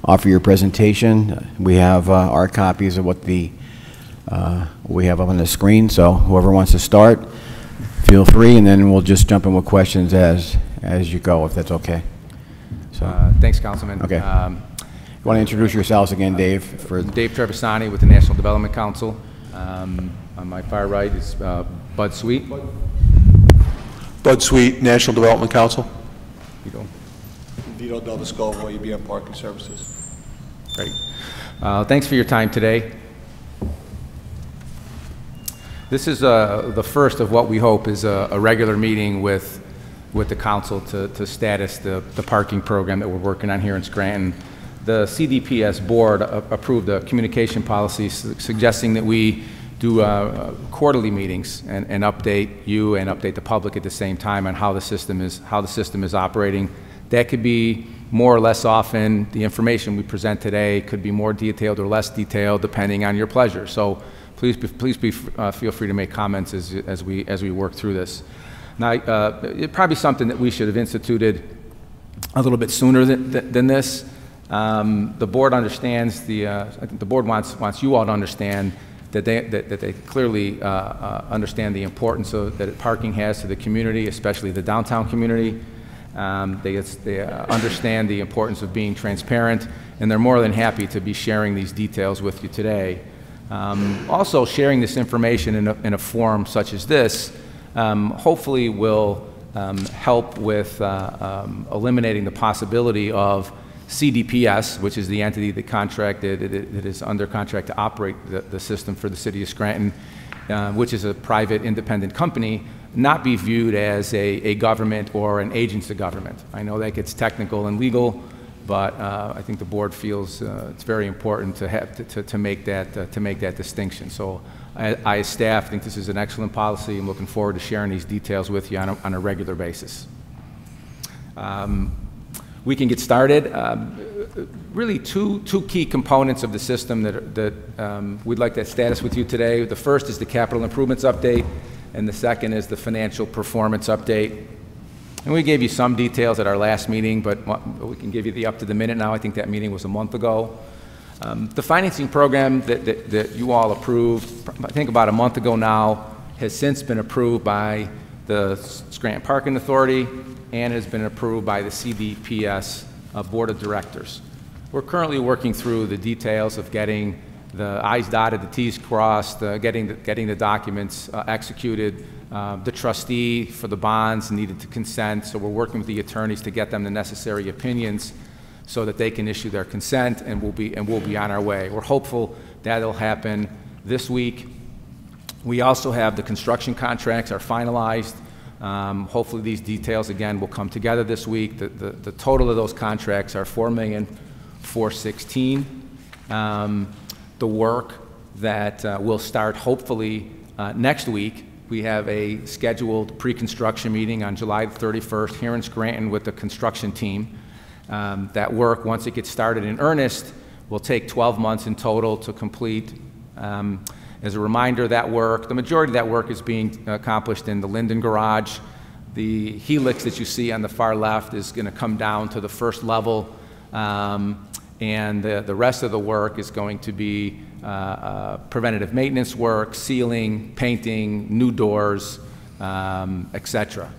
offer your presentation. We have our copies of what we have up on the screen, so whoever wants to start, feel free, and then we'll just jump in with questions as you go, if that's okay. So, thanks, Councilman. Okay. You want to introduce yourselves again, Dave? Dave Trevisani with the National Development Council. On my far right is Bud Sweet. Bud Sweet, National Development Council. Vito Del Vescovo, UBM Parking Services. Great. Thanks for your time today. This is the first of what we hope is a regular meeting with the council to status the parking program that we're working on here in Scranton. The CDPS board approved a communication policy suggesting that we do quarterly meetings and update you and update the public at the same time on how the system is operating. That could be more or less often. The information we present today could be more detailed or less detailed depending on your pleasure. So please feel free to make comments as we work through this. Now, it's probably something that we should have instituted a little bit sooner than this. The board understands I think the board wants you all to understand that they clearly understand the importance that parking has to the community, especially the downtown community. They understand the importance of being transparent, and they're more than happy to be sharing these details with you today. Also, sharing this information in a forum such as this hopefully will help with eliminating the possibility of CDPS, which is the entity that is under contract to operate the system for the city of Scranton, which is a private independent company, not be viewed as a government or an agency of government. I know that gets technical and legal, but I think the board feels it's very important to make that distinction. So I, as staff, think this is an excellent policy. I'm looking forward to sharing these details with you on a regular basis. We can get started. Really two key components of the system that we'd like to status with you today. The first is the capital improvements update, and the second is the financial performance update. And we gave you some details at our last meeting, but we can give you the up to the minute now. I think that meeting was a month ago. The financing program that you all approved, I think about a month ago now, has since been approved by the Scranton Parking Authority and has been approved by the CDPS Board of Directors. We're currently working through the details of getting the I's dotted, the T's crossed, getting the documents executed. The trustee for the bonds needed to consent, so we're working with the attorneys to get them the necessary opinions so that they can issue their consent, and we'll be on our way. We're hopeful that'll happen this week. We also have the construction contracts are finalized. Hopefully these details again will come together this week. The total of those contracts are $4,416,000. The work that will start hopefully next week. We have a scheduled pre-construction meeting on July 31st here in Scranton with the construction team. That work, once it gets started in earnest, will take 12 months in total to complete. As a reminder, that work, the majority of that work is being accomplished in the Linden Garage. The helix that you see on the far left is going to come down to the first level, and the rest of the work is going to be preventative maintenance work, sealing, painting, new doors, etc.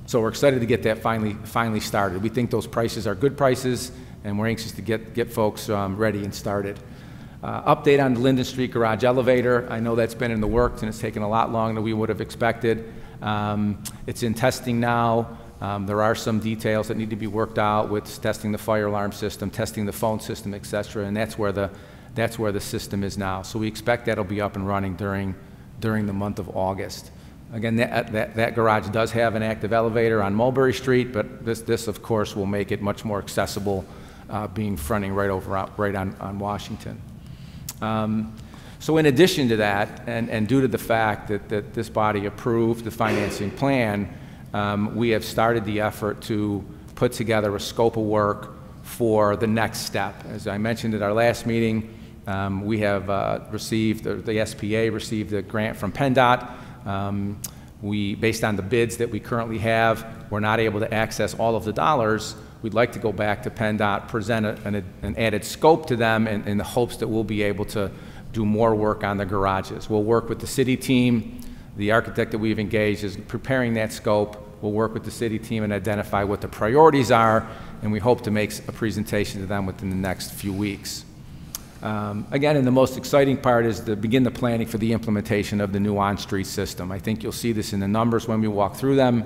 So we're excited to get that finally started. We think those prices are good prices, and we're anxious to get folks ready and started. Update on the Linden Street Garage elevator. I know that's been in the works, and it's taken a lot longer than we would have expected. It's in testing now. There are some details that need to be worked out with testing the fire alarm system, testing the phone system, etc., and that's where the system is now. So we expect that'll be up and running during the month of August. Again, that garage does have an active elevator on Mulberry Street, but this of course will make it much more accessible, being fronting right on Washington. So in addition to that, and due to the fact that this body approved the financing plan, we have started the effort to put together a scope of work for the next step. As I mentioned at our last meeting, we have received, the SPA received a grant from PennDOT. Based on the bids that we currently have, we're not able to access all of the dollars, we'd like to go back to PennDOT, present an added scope to them in the hopes that we'll be able to do more work on the garages. We'll work with the city team. The architect that we've engaged is preparing that scope. We'll work with the city team and identify what the priorities are, and we hope to make a presentation to them within the next few weeks. Again, and the most exciting part is to begin the planning for the implementation of the new on-street system. I think you'll see this in the numbers when we walk through them,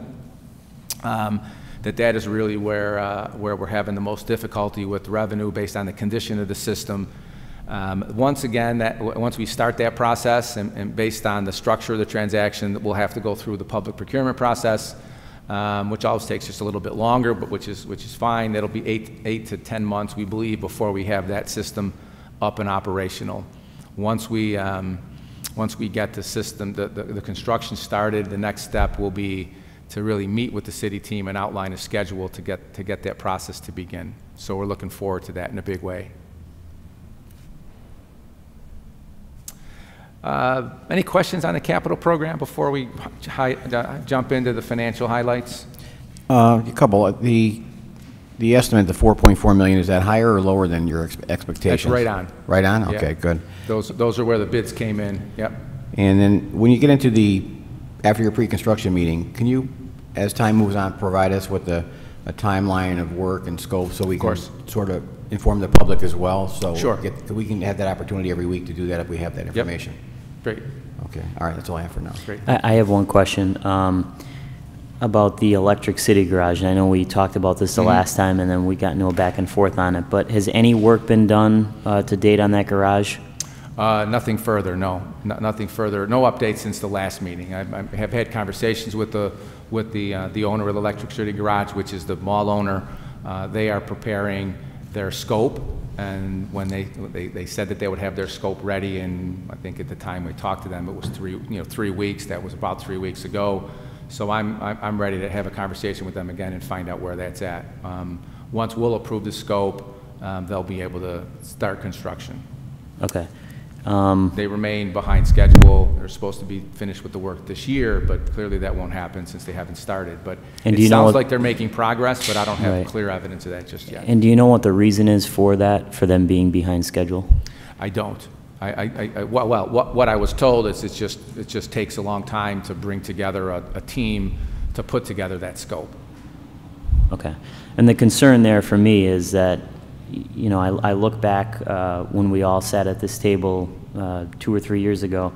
that is really where we're having the most difficulty with revenue based on the condition of the system. Once we start that process and based on the structure of the transaction, we'll have to go through the public procurement process, which always takes just a little bit longer, but which is fine. That'll be 8 to 10 months, we believe, before we have that system up and operational. Once we get the system, the construction started, the next step will be to really meet with the city team and outline a schedule to get that process to begin. So we're looking forward to that in a big way. Any questions on the capital program before we jump into the financial highlights? A couple. The estimate, the 4.4 million, is that higher or lower than your expectations? That's right on. Right on? Okay, Yeah. good. Those are where the bids came in. Yep. And then when you get into after your pre-construction meeting, can you, as time moves on, provide us with a timeline of work and scope so we can sort of inform the public as well? So Sure. We can have that opportunity every week to do that if we have that information. Great. Okay. All right. That's all I have for now. Great. I have one question about the Electric City Garage. And I know we talked about this the last time, and then we got into a back and forth on it. But has any work been done to date on that garage? Nothing further, no. Nothing further. No updates since the last meeting. I have had conversations with the owner of the Electric City Garage, which is the mall owner. They are preparing their scope, and when they said that they would have their scope ready, and I think at the time we talked to them, it was 3 weeks. That was about 3 weeks ago. So I'm ready to have a conversation with them again and find out where that's at. Once we'll approve the scope, they'll be able to start construction. Okay. They remain behind schedule. They're supposed to be finished with the work this year, but clearly that won't happen since they haven't started. But it sounds like they're making progress, but I don't have clear evidence of that just yet. And do you know what the reason is for that, for them being behind schedule? I don't. What I was told is it just takes a long time to bring together a team to put together that scope. Okay. And the concern there for me is that, you know, I look back when we all sat at this table 2 or 3 years ago,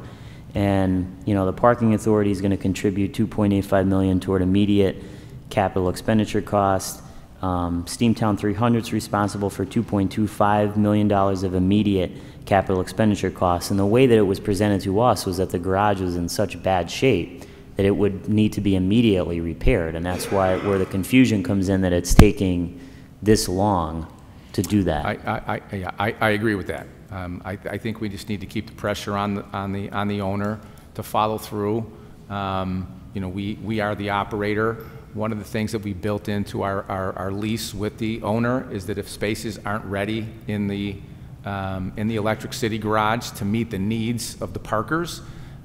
and, you know, the parking authority is going to contribute $2.85 million toward immediate capital expenditure cost. Steamtown 300 is responsible for $2.25 million of immediate capital expenditure costs. And the way that it was presented to us was that the garage was in such bad shape that it would need to be immediately repaired. And that's where the confusion comes in, that it's taking this long to do that. I agree with that. I think we just need to keep the pressure on the owner to follow through. You know, we are the operator. One of the things that we built into our lease with the owner is that if spaces aren't ready in the Electric City Garage to meet the needs of the parkers,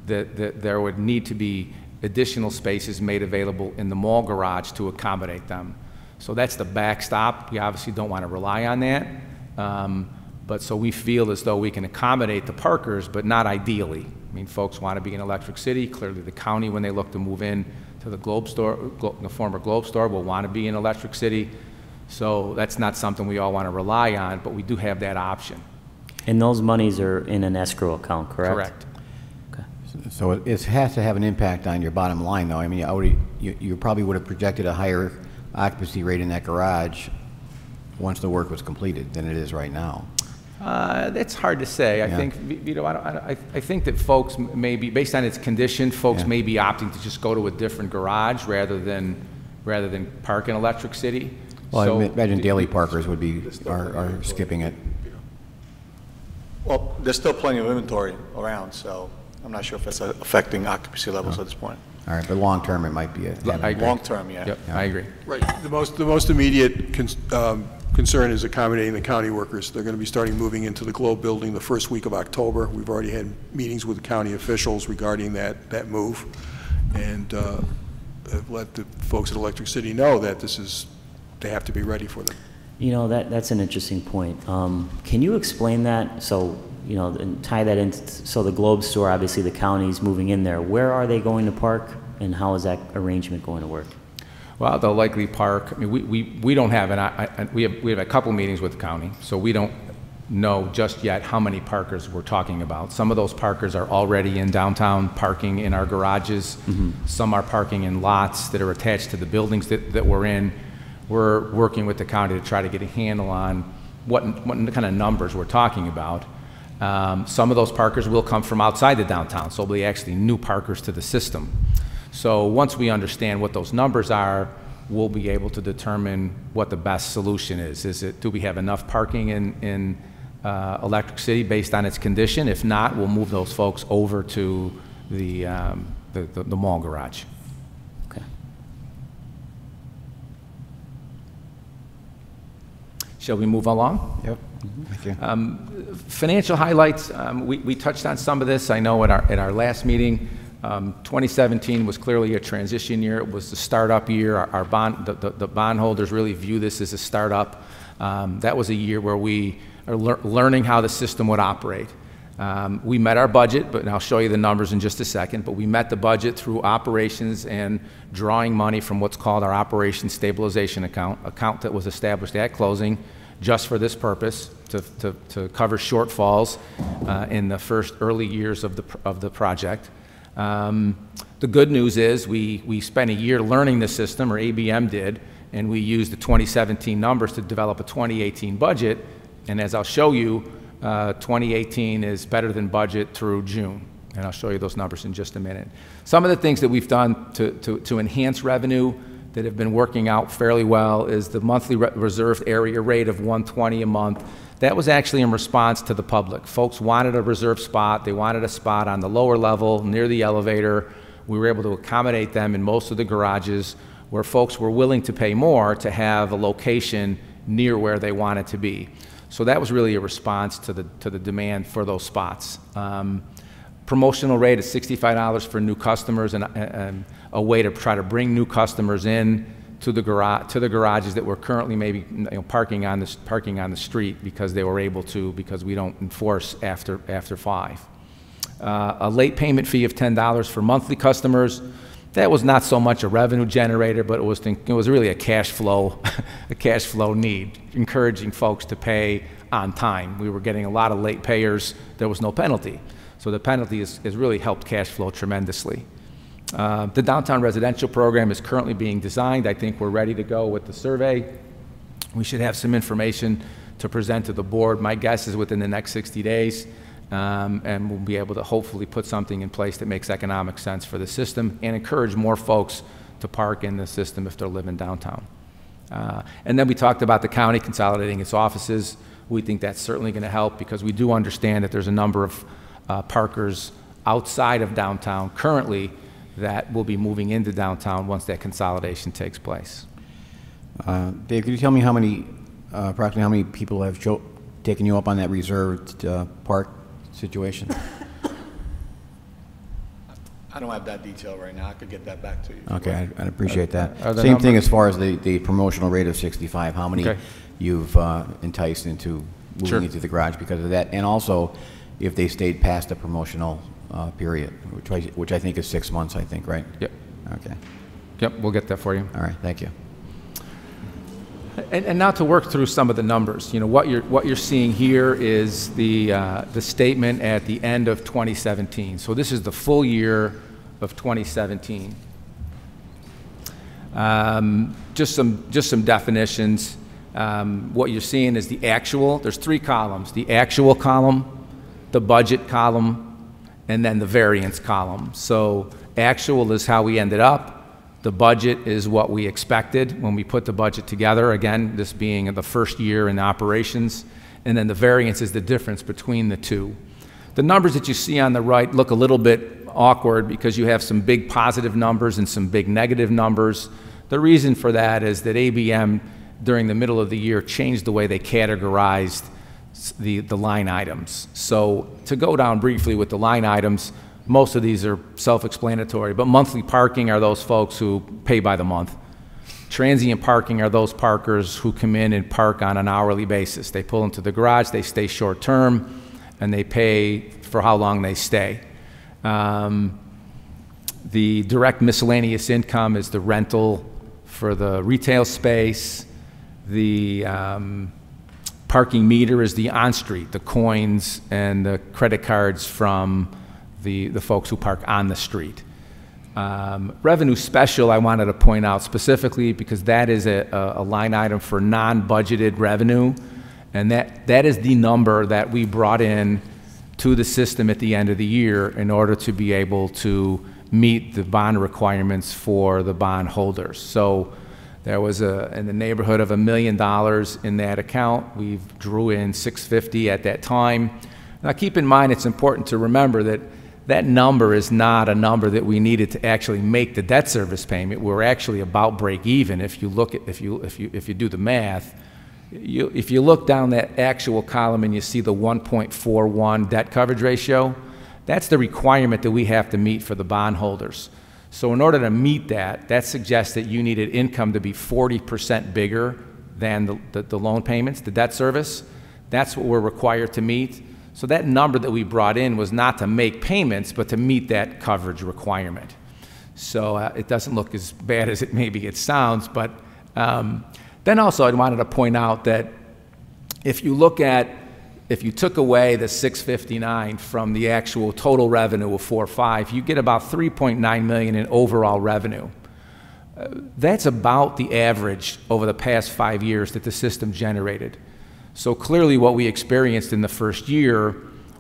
that there would need to be additional spaces made available in the mall garage to accommodate them. So that's the backstop. We obviously don't want to rely on that. But so we feel as though we can accommodate the parkers, but not ideally. I mean, folks want to be in Electric City. Clearly the county, when they look to move in to the Globe store, the former Globe store, will want to be in Electric City. So that's not something we all want to rely on, but we do have that option. And those monies are in an escrow account, correct? Correct. Okay. So it has to have an impact on your bottom line, though. I mean, you probably would have projected a higher occupancy rate in that garage once the work was completed than it is right now. That's hard to say. I think, Vito, I think that folks may be, based on its condition, folks may be opting to just go to a different garage rather than park in Electric City. Well, so, I imagine daily parkers would be are skipping it. Well, there's still plenty of inventory around, so I'm not sure if that's affecting occupancy levels at this point. All right, but long term it might be I agree. Long term, yeah. Yep, I agree. Right. The most immediate concern is accommodating the county workers. They're going to be starting moving into the Globe building the first week of October. We've already had meetings with the county officials regarding that move, and have let the folks at Electric City know that this is they have to be ready for them. You know, that's an interesting point. Can you explain that? So, you know, and tie that in, so the Globe store, obviously the county's moving in there. Where are they going to park, and how is that arrangement going to work? Well, they'll likely park, I mean, we don't have, we have a couple meetings with the county, so we don't know just yet how many parkers we're talking about. Some of those parkers are already in downtown parking in our garages. Some are parking in lots that are attached to the buildings that we're in. We're working with the county to try to get a handle on what kind of numbers we're talking about. Some of those parkers will come from outside the downtown, so they'll be actually new parkers to the system. So once we understand what those numbers are, we'll be able to determine what the best solution is. Do we have enough parking in Electric City based on its condition? If not, we'll move those folks over to the mall garage. Okay. Shall we move along? Yep. Thank you. Financial highlights, we touched on some of this, I know, at our last meeting. 2017 was clearly a transition year. It was the startup year. The bondholders really view this as a startup. That was a year where we are learning how the system would operate. We met our budget, and I'll show you the numbers in just a second, but we met the budget through operations and drawing money from what's called our Operations Stabilization account that was established at closing just for this purpose, to cover shortfalls in the first early years of the project. The good news is we spent a year learning the system, or ABM did, and we used the 2017 numbers to develop a 2018 budget. And as I'll show you, 2018 is better than budget through June. And I'll show you those numbers in just a minute. Some of the things that we've done to enhance revenue that have been working out fairly well is the monthly reserved area rate of $120 a month. That was actually in response to the public. Folks wanted a reserved spot. They wanted a spot on the lower level near the elevator. We were able to accommodate them in most of the garages where folks were willing to pay more to have a location near where they wanted to be. So that was really a response to the demand for those spots. Promotional rate is $65 for new customers, and a way to try to bring new customers in to the garages that were currently maybe parking on the street because they were able to, because we don't enforce after 5. A late payment fee of $10 for monthly customers. That was not so much a revenue generator, but it was really a cash flow need, encouraging folks to pay on time. We were getting a lot of late payers. There was no penalty. So the penalty has really helped cash flow tremendously. The downtown residential program is currently being designed. I think we're ready to go with the survey. We should have some information to present to the board. My guess is within the next 60 days, and we'll be able to hopefully put something in place that makes economic sense for the system and encourage more folks to park in the system if they're living downtown. And then we talked about the county consolidating its offices. We think that's certainly going to help because we do understand that there's a number of parkers outside of downtown currently that will be moving into downtown once that consolidation takes place. Dave, could you tell me how many, approximately how many people have taken you up on that reserved park situation? I don't have that detail right now. I could get that back to you. Okay, I'd appreciate that. Same thing as far as the promotional rate of 65. How many you've enticed into moving into the garage because of that? And also, if they stayed past the promotional period, which I think is 6 months, I think, right? Yep. Okay. Yep, we'll get that for you. All right, thank you. And now to work through some of the numbers. You know, what you're seeing here is the statement at the end of 2017. So this is the full year of 2017. Just some definitions. What you're seeing is the actual. There's 3 columns: the actual column, the budget column, and then the variance column. So actual is how we ended up. The budget is what we expected when we put the budget together, again, this being the first year in operations, and then the variance is the difference between the two. The numbers that you see on the right look a little bit awkward because you have some big positive numbers and some big negative numbers. The reason for that is that ABM, during the middle of the year, changed the way they categorized the line items. So to go down briefly with the line items, most of these are self-explanatory, but monthly parking are those folks who pay by the month. Transient parking are those parkers who come in and park on an hourly basis. They pull into the garage, they stay short term, and they pay for how long they stay. The direct miscellaneous income is the rental for the retail space. The parking meter is the on-street, the coins and the credit cards from the folks who park on the street. Revenue special I wanted to point out specifically because that is a line item for non-budgeted revenue, and that is the number that we brought in to the system at the end of the year in order to be able to meet the bond requirements for the bond holders. So there was in the neighborhood of $1 million in that account. We drew in $650 at that time. Now keep in mind, it's important to remember that that number is not a number that we needed to actually make the debt service payment. We're actually about break even if you look at if you do the math. If you look down that actual column and you see the 1.41 debt coverage ratio, that's the requirement that we have to meet for the bondholders. So in order to meet that, that suggests that you needed income to be 40% bigger than the loan payments, the debt service. That's what we're required to meet. So that number that we brought in was not to make payments, but to meet that coverage requirement. So it doesn't look as bad as maybe it sounds, but then also I wanted to point out that if you took away the 659 from the actual total revenue of 4.5, you get about 3.9 million in overall revenue. That's about the average over the past 5 years that the system generated. So clearly what we experienced in the first year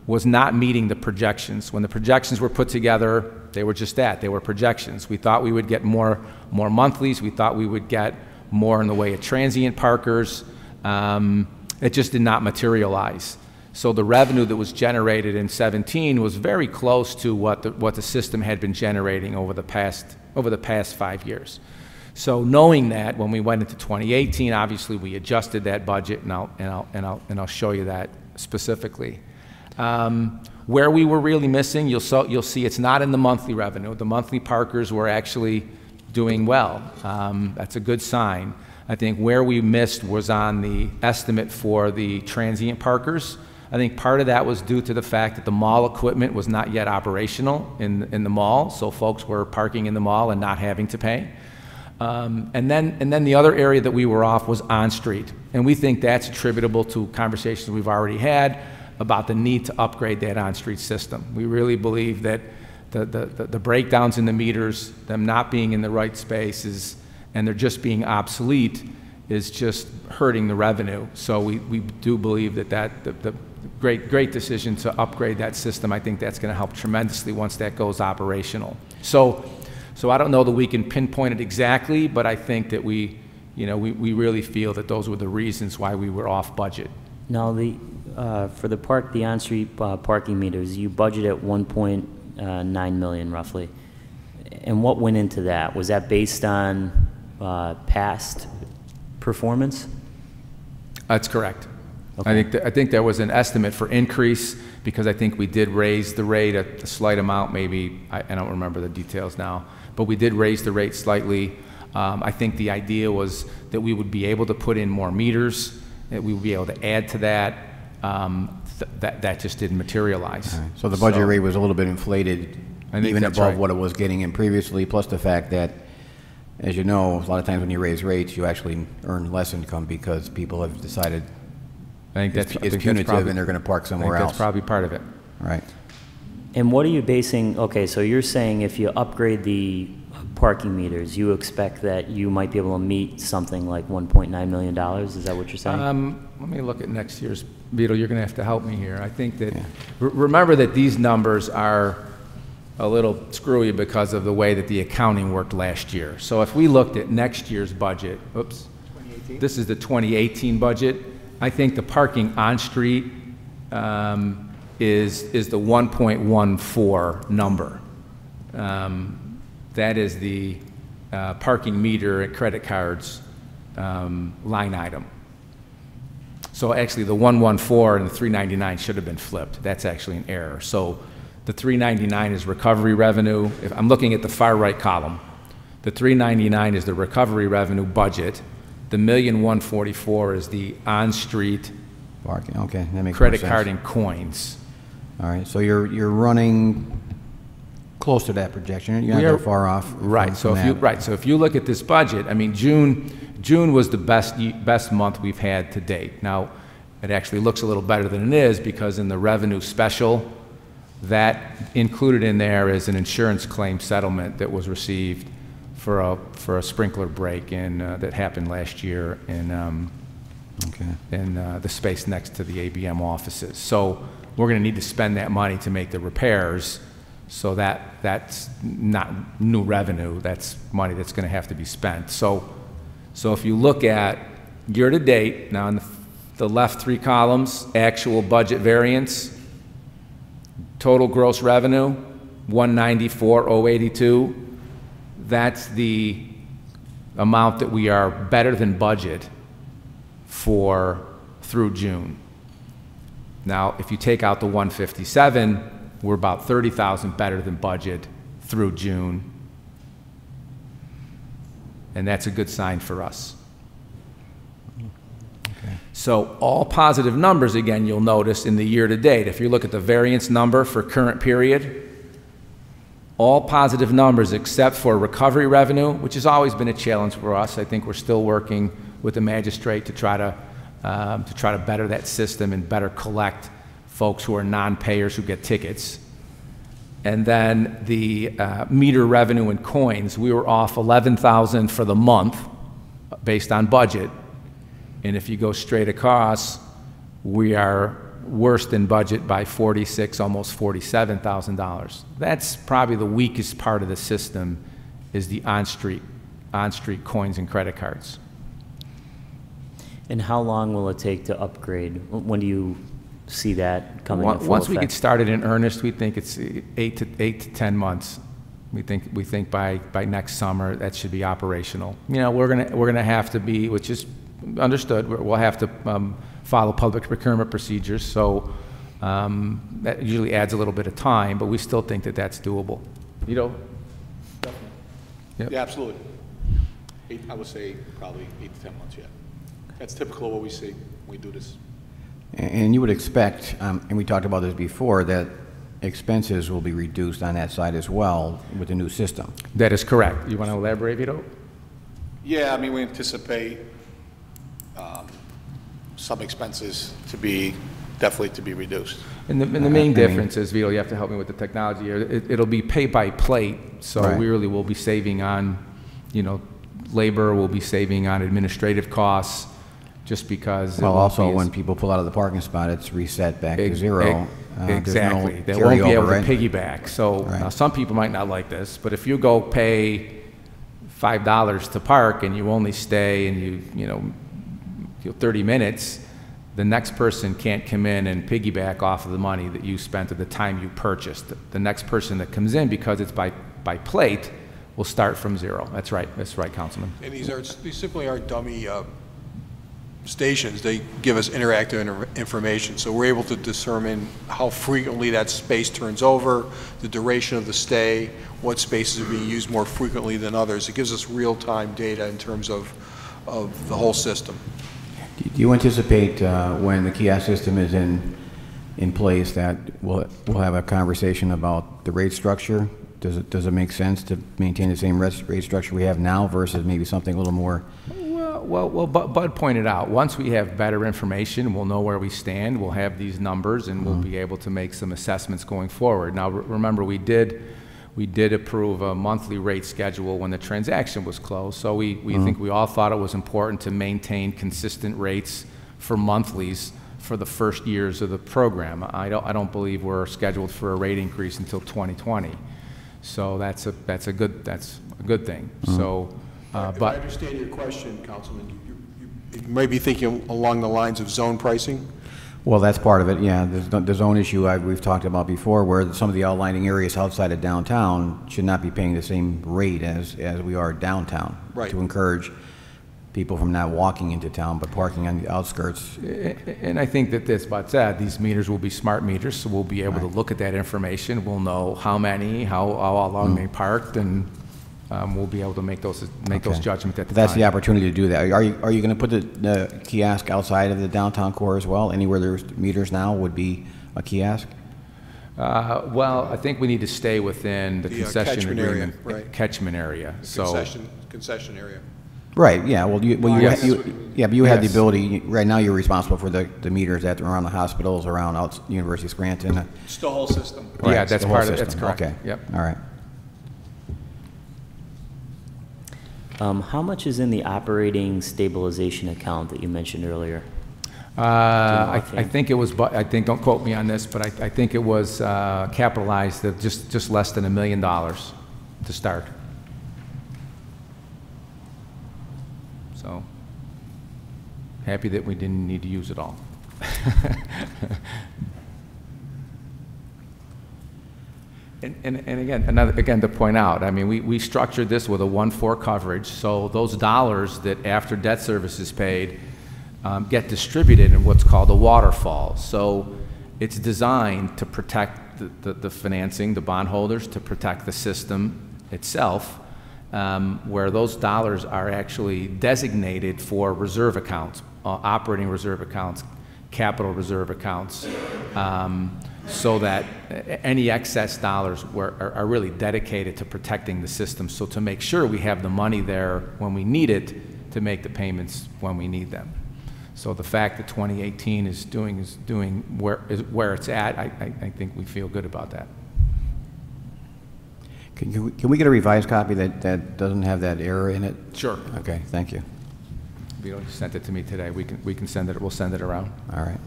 was not meeting the projections. When the projections were put together, they were just that, they were projections. We thought we would get more monthlies, we thought we would get more in the way of transient parkers. It just did not materialize. So the revenue that was generated in 17 was very close to what the system had been generating over the past 5 years. So knowing that, when we went into 2018, obviously we adjusted that budget, and I'll show you that specifically. Where we were really missing, you'll see it's not in the monthly revenue. The monthly parkers were actually doing well. That's a good sign. I think where we missed was on the estimate for the transient parkers. I think part of that was due to the fact that the mall equipment was not yet operational in the mall, so folks were parking in the mall and not having to pay. And then the other area that we were off was on-street, and we think that's attributable to conversations we've already had about the need to upgrade that on-street system. We really believe that the breakdowns in the meters, them not being in the right spaces, and they're just being obsolete, is just hurting the revenue. So we do believe that the great decision to upgrade that system, I think that's going to help tremendously once that goes operational. So I don't know that we can pinpoint it exactly, but I think that we really feel that those were the reasons why we were off budget. Now, for the on-street parking meters, you budgeted 1.9 million roughly. And what went into that? Was that based on past performance? That's correct. Okay. I think there was an estimate for increase because I think we did raise the rate a slight amount, maybe, I don't remember the details now, but we did raise the rate slightly. I think the idea was that we would be able to put in more meters, that we would be able to add to that. That just didn't materialize. Right. So the budget rate was a little bit inflated, even above what it was getting in previously, plus the fact that, as you know, a lot of times when you raise rates, you actually earn less income because people have decided it's punitive and they're going to park somewhere else. That's probably part of it. Right. And what are you basing, okay, so you're saying if you upgrade the parking meters, you expect that you might be able to meet something like $1.9 million? Is that what you're saying? Let me look at next year's, Vito, you're going to have to help me here. I think that, remember that these numbers are a little screwy because of the way that the accounting worked last year. So if we looked at next year's budget, oops, this is the 2018 budget, I think the parking on street is the 1.14 number. That is the parking meter and credit cards line item. So actually the 114 and the 399 should have been flipped. That's actually an error. So the 399 is recovery revenue. If I'm looking at the far right column, The 399 is the recovery revenue budget. The $1,144,000 is the on-street Parking, okay, that makes more credit sense. card and coins. All right, so you're running close to that projection. You're not We are- that far off. Right. from So if you that. so if you look at this budget, I mean, June was the best month we've had to date. Now, it actually looks a little better than it is because in the revenue special, that included in there is an insurance claim settlement that was received for a sprinkler break in that happened last year in the space next to the ABM offices. So we're going to need to spend that money to make the repairs. So that's not new revenue. That's money that's going to have to be spent. So if you look at year to date, now in the left three columns, actual budget variance, total gross revenue, 194,082. That's the amount that we are better than budget for through June. Now, if you take out the 157, we're about 30,000 better than budget through June. And that's a good sign for us. So all positive numbers, again, you'll notice in the year to date. If you look at the variance number for current period, all positive numbers except for recovery revenue, which has always been a challenge for us. I think we're still working with the magistrate to try to better that system and better collect folks who are non-payers who get tickets. And then the meter revenue and coins, we were off 11,000 for the month based on budget. And if you go straight across, we are worse than budget by $46,000, almost $47,000. That's probably the weakest part of the system is the on-street coins and credit cards. And how long will it take to upgrade? When do you see that coming into full Once we effect? get started in earnest, we think it's 8 to 10 months. We think by next summer that should be operational. You know, we're gonna have to be, which is understood. We'll have to follow public procurement procedures. So that usually adds a little bit of time, but we still think that that's doable. You know. Yep. Yeah, absolutely. I would say probably 8 to 10 months, yeah. That's typical of what we see when we do this. And you would expect, and we talked about this before, that expenses will be reduced on that side as well with the new system. That is correct. You want to elaborate, Vito? Yeah, I mean, we anticipate some expenses to be, definitely to be reduced. And the main difference is, Vito, you have to help me with the technology here. It'll be pay by plate, so Right. we really will be saving on, you know, labor, we'll be saving on administrative costs, just because. Well, also, when people pull out of the parking spot, it's reset back to zero. Exactly. There's They no won't be able carryover, to right? piggyback. So Right. now some people might not like this, but if you go pay $5 to park and you only stay and you know 30 minutes, the next person can't come in and piggyback off of the money that you spent at the time you purchased. The next person that comes in, because it's by plate, will start from zero. That's right, Councilman. And these simply aren't dummy stations. They give us interactive information, so we're able to determine how frequently that space turns over, the duration of the stay, what spaces are being used more frequently than others. It gives us real-time data in terms of the whole system. Do you anticipate when the kiosk system is in place that we'll have a conversation about the rate structure? Does it make sense to maintain the same rate structure we have now versus maybe something a little more? Well, Bud pointed out, once we have better information, we'll know where we stand, we'll have these numbers, and we'll be able to make some assessments going forward. Now, remember, we did approve a monthly rate schedule when the transaction was closed, so we think we all thought it was important to maintain consistent rates for monthlies for the first years of the program. I don't believe we're scheduled for a rate increase until 2020. So that's a good thing. So, If but I understand your question, Councilman, you might be thinking along the lines of zone pricing? Well, that's part of it, yeah. The zone issue we've talked about before, where some of the outlying areas outside of downtown should not be paying the same rate as we are downtown. Right. To encourage people from not walking into town, but parking on the outskirts. And I think that this, but said, these meters will be smart meters, so we'll be able to look at that information. We'll know how many, how long they parked, and we'll be able to make those Okay. judgments at the That's time. the opportunity to do that. Are you going to put the kiosk outside of the downtown core as well? Anywhere there's meters now would be a kiosk? Well, I think we need to stay within the The, concession catchment area, agreement. right. Catchment area, so. Concession area. Right, yeah, well, Yes. yeah, but you have the Yes. ability, right now you're responsible for the meters that are around the hospitals, around University of Scranton. It's the whole system. Yeah, Right, that's the whole part of it, that's system. correct. Okay. Yep. All right. How much is in the operating stabilization account that you mentioned earlier? I offhand? think it was, I think, don't quote me on this, but I think it was capitalized at just less than $1 million to start. So, happy that we didn't need to use it all. And again, to point out, I mean, we structured this with a 1-4 coverage, so those dollars that after debt service is paid get distributed in what's called a waterfall. So it's designed to protect the financing, the bondholders, to protect the system itself, where those dollars are actually designated for reserve accounts, operating reserve accounts, capital reserve accounts, so that any excess dollars are really dedicated to protecting the system. So to make sure we have the money there when we need it to make the payments when we need them. So the fact that 2018 is doing where it's at, I think we feel good about that. Can we get a revised copy that doesn't have that error in it? Sure. Okay, thank you. You sent it to me today. We can send it. We'll send it around. All right.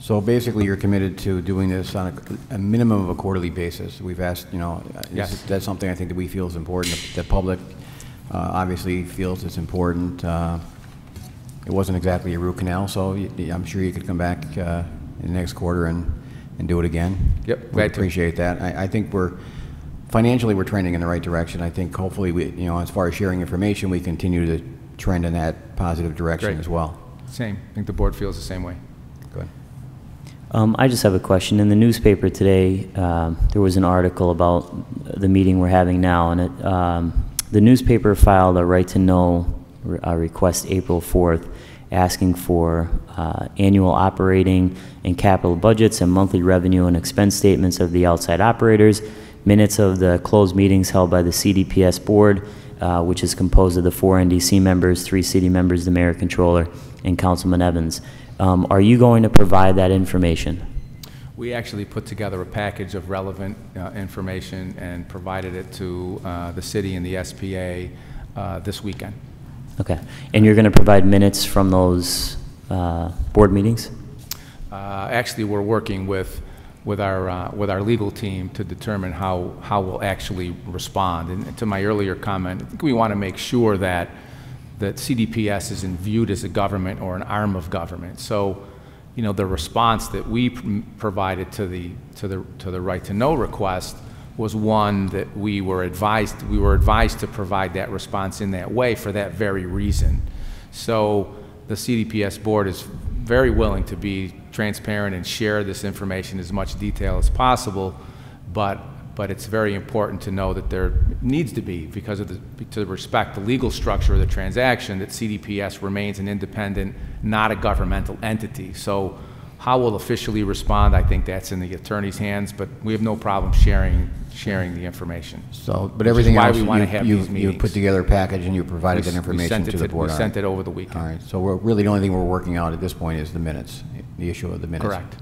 So basically, you're committed to doing this on a minimum of a quarterly basis. We've asked, Yes. that's something I think that we feel is important. The public obviously feels it's important. It wasn't exactly a root canal, so I'm sure you could come back in the next quarter and do it again. Yep, We glad to. appreciate that. I think financially we're trending in the right direction. I think hopefully as far as sharing information, we continue to trend in that positive direction Great. as well. Same. I think the board feels the same way. Good. I just have a question. In the newspaper today, there was an article about the meeting we're having now, and the newspaper filed a right-to-know request April 4th, asking for annual operating and capital budgets and monthly revenue and expense statements of the outside operators, minutes of the closed meetings held by the CDPS board, which is composed of the 4 NDC members, 3 city members, the mayor, controller, and Councilman Evans. Are you going to provide that information? We actually put together a package of relevant information and provided it to the city and the SPA this weekend. Okay. And you're going to provide minutes from those board meetings? Actually, we're working with our legal team to determine how we'll actually respond. And to my earlier comment, I think we want to make sure that CDPS isn't viewed as a government or an arm of government. So, the response that we provided to the right to know request was one that we were advised to provide that response in that way for that very reason. So the CDPS board is very willing to be transparent and share this information as much detail as possible, but it's very important to know that there needs to be, because of to respect the legal structure of the transaction, that CDPS remains an independent, not a governmental entity. So how we'll officially respond, I think that's in the attorney's hands, but we have no problem sharing the information. So, but everything why else, we want to have these you meetings. put together a package and you provided that information to the board. We All sent right. it over the weekend. All right, so really the only thing we're working out at this point is the minutes, the issue of the minutes. Correct.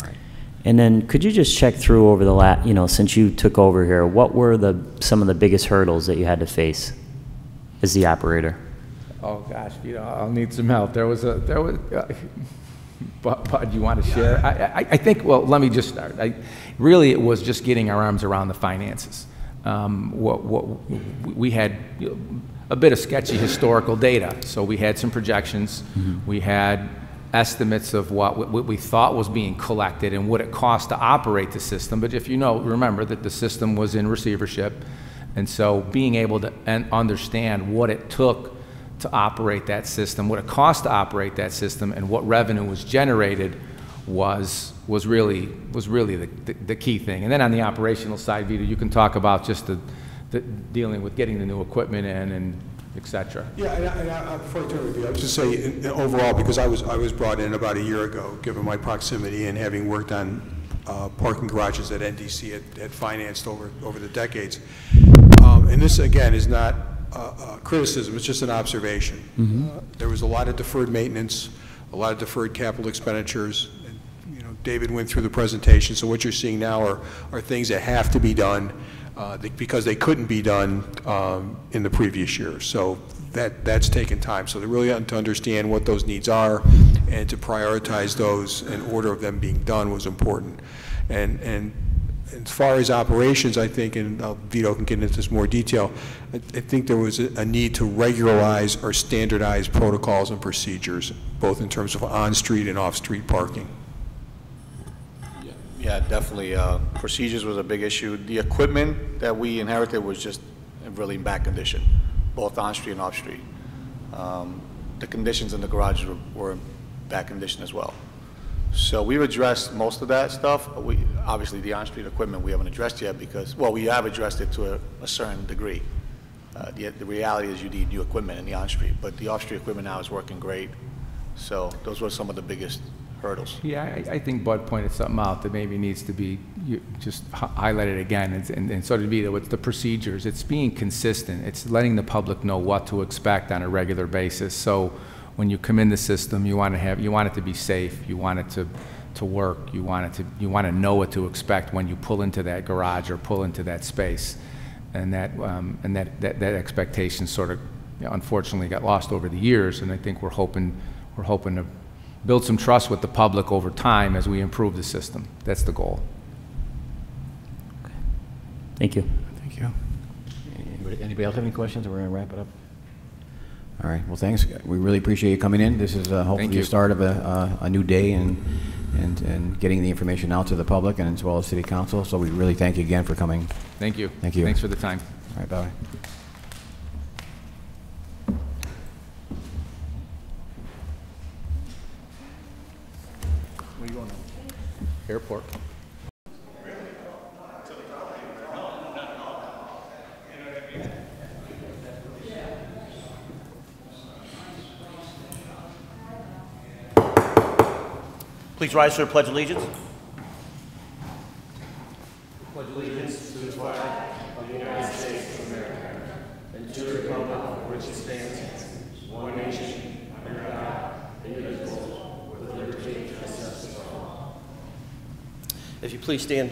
All right. And then could you just check through over the since you took over here, what were some of the biggest hurdles that you had to face as the operator? Oh gosh, I'll need some help. But you want to share? I think, well, let me just start. Really, it was just getting our arms around the finances. We had a bit of sketchy historical data, so we had some projections. Mm-hmm. We had estimates of what we thought was being collected and what it cost to operate the system. But if remember that the system was in receivership, and so being able to understand what it took to operate that system, what it cost to operate that system, and what revenue was generated was really the key thing. And then on the operational side, Vito, you can talk about just the dealing with getting the new equipment in and et cetera. Yeah, and before I turn it to you, I was just saying, overall, because I was brought in about a year ago, given my proximity and having worked on parking garages that NDC had financed over the decades. And this, again, is not criticism, it's just an observation. There was a lot of deferred maintenance, a lot of deferred capital expenditures. And, you know, David went through the presentation, so what you're seeing now are things that have to be done because they couldn't be done in the previous year. So that's taken time. So they really had to understand what those needs are and to prioritize those in order of them being done was important. And as far as operations, I think, and Vito can get into this more detail, I think there was a need to regularize or standardize protocols and procedures, both in terms of on-street and off-street parking. Yeah, definitely. Procedures was a big issue. The equipment that we inherited was just really in bad condition, both on-street and off-street. The conditions in the garage were in bad condition as well. So we've addressed most of that stuff. But obviously, the on-street equipment we haven't addressed yet because, well, we have addressed it to a certain degree. The reality is you need new equipment in the on-street, but the off-street equipment now is working great. So those were some of the biggest hurdles. Yeah, I think Bud pointed something out that maybe needs to be just highlighted again, and so to be that with the procedures, it's being consistent. It's letting the public know what to expect on a regular basis. So when you come in the system, you want it to be safe, you want it to work, you want to know what to expect when you pull into that garage or pull into that space, and that expectation sort of, you know, unfortunately got lost over the years. And I think we're hoping to build some trust with the public over time as we improve the system. That's the goal. Okay. Thank you. Thank you. Anybody else have any questions, or we're going to wrap it up? All right. Well, thanks. We really appreciate you coming in. This is hopefully the start of a new day and getting the information out to the public and as well as City Council. So we really thank you again for coming. Thank you. Thank you. Thanks for the time. All right. Bye. Where are you going now? Airport. Please rise for the Pledge of Allegiance. Pledge allegiance to the flag of the United States of America and to the republic for which it stands, one nation, under God, indivisible, with liberty and justice for all. If you please stand,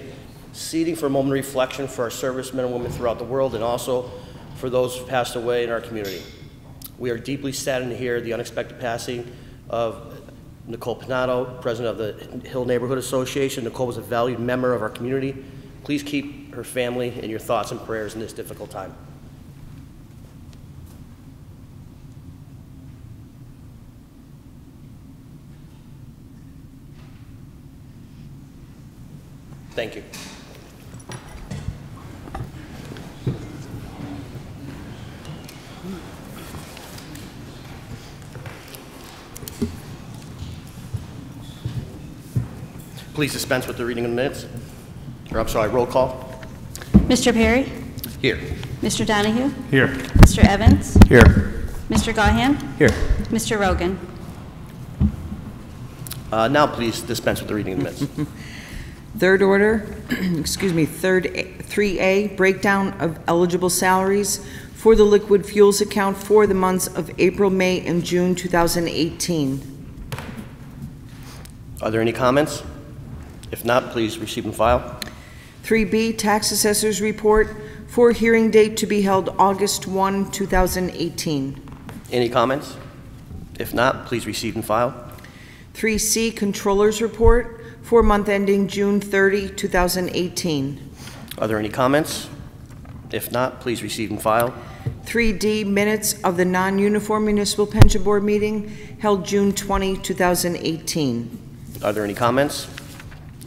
seating for a moment of reflection for our servicemen and women throughout the world and also for those who passed away in our community. We are deeply saddened to hear the unexpected passing of Nicole Pinato, president of the Hill Neighborhood Association. Nicole was a valued member of our community. Please keep her family in your thoughts and prayers in this difficult time. Thank you. Please dispense with the reading of the minutes. Or I'm sorry, roll call. Mr. Perry? Here. Mr. Donahue? Here. Mr. Evans? Here. Mr. Gahan? Here. Mr. Rogan? Now please dispense with the reading of the minutes. Third order, excuse me, 3A, breakdown of eligible salaries for the liquid fuels account for the months of April, May, and June 2018. Are there any comments? If not, please receive and file. 3B, tax assessor's report for hearing date to be held August 1, 2018. Any comments? If not, please receive and file. 3C, controller's report for month ending June 30, 2018. Are there any comments? If not, please receive and file. 3D, minutes of the non-uniform municipal pension board meeting held June 20, 2018. Are there any comments?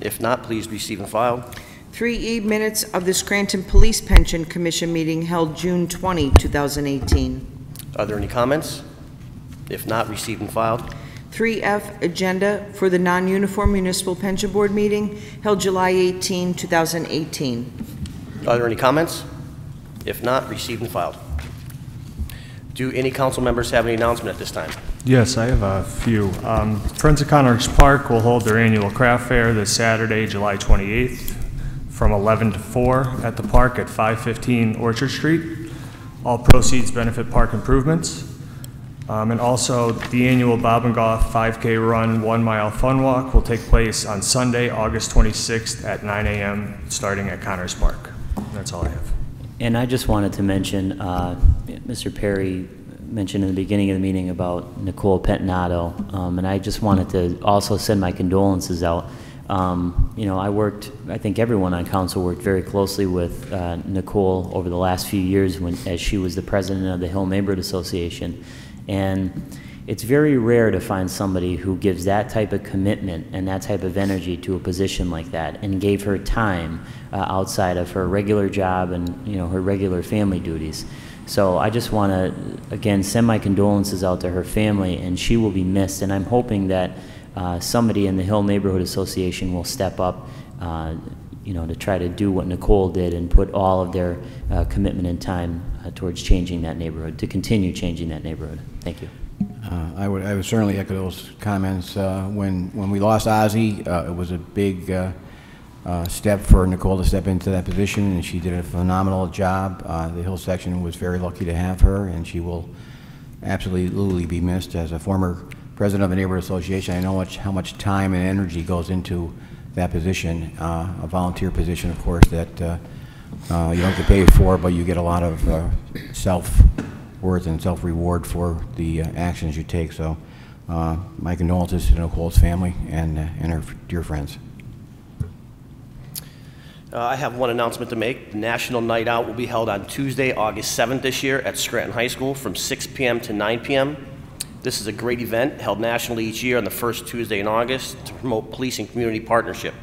If not, please receive and file. 3E, minutes of the Scranton Police Pension Commission meeting held June 20, 2018. Are there any comments? If not, receive and file. 3F, agenda for the non-uniform municipal pension board meeting held July 18, 2018. Are there any comments? If not, received and filed. Do any council members have any announcement at this time? Yes, I have a few. Friends of Connex Park will hold their annual craft fair this Saturday, July 28th, from 11 to 4 at the park at 515 Orchard Street. All proceeds benefit park improvements. And also, the annual Bob and Goff 5K Run 1 Mile Fun Walk will take place on Sunday, August 26th at 9 a.m. starting at Connors Park. That's all I have. And I just wanted to mention, Mr. Perry mentioned in the beginning of the meeting about Nicole Pentinato, and I just wanted to also send my condolences out. You know, I think everyone on council worked very closely with Nicole over the last few years as she was the president of the Hill Neighborhood Association. And it's very rare to find somebody who gives that type of commitment and that type of energy to a position like that, and gave her time outside of her regular job and, you know, her regular family duties. So I just want to, again, send my condolences out to her family, and she will be missed. And I'm hoping that somebody in the Hill Neighborhood Association will step up, you know, to try to do what Nicole did and put all of their commitment and time towards changing that neighborhood, to continue changing that neighborhood. Thank you. I would certainly echo those comments. When we lost Ozzy, it was a big step for Nicole to step into that position, and she did a phenomenal job. The Hill section was very lucky to have her, and she will absolutely be missed. As a former president of a neighborhood association, I know how much time and energy goes into that position, a volunteer position, of course, that you don't get paid for, but you get a lot of self-worth and self-reward for the actions you take. So my condolences to Nicole's family and her dear friends. I have one announcement to make. The National Night Out will be held on Tuesday, August 7th this year at Scranton High School from 6 p.m. to 9 p.m. This is a great event held nationally each year on the first Tuesday in August to promote police and community partnership.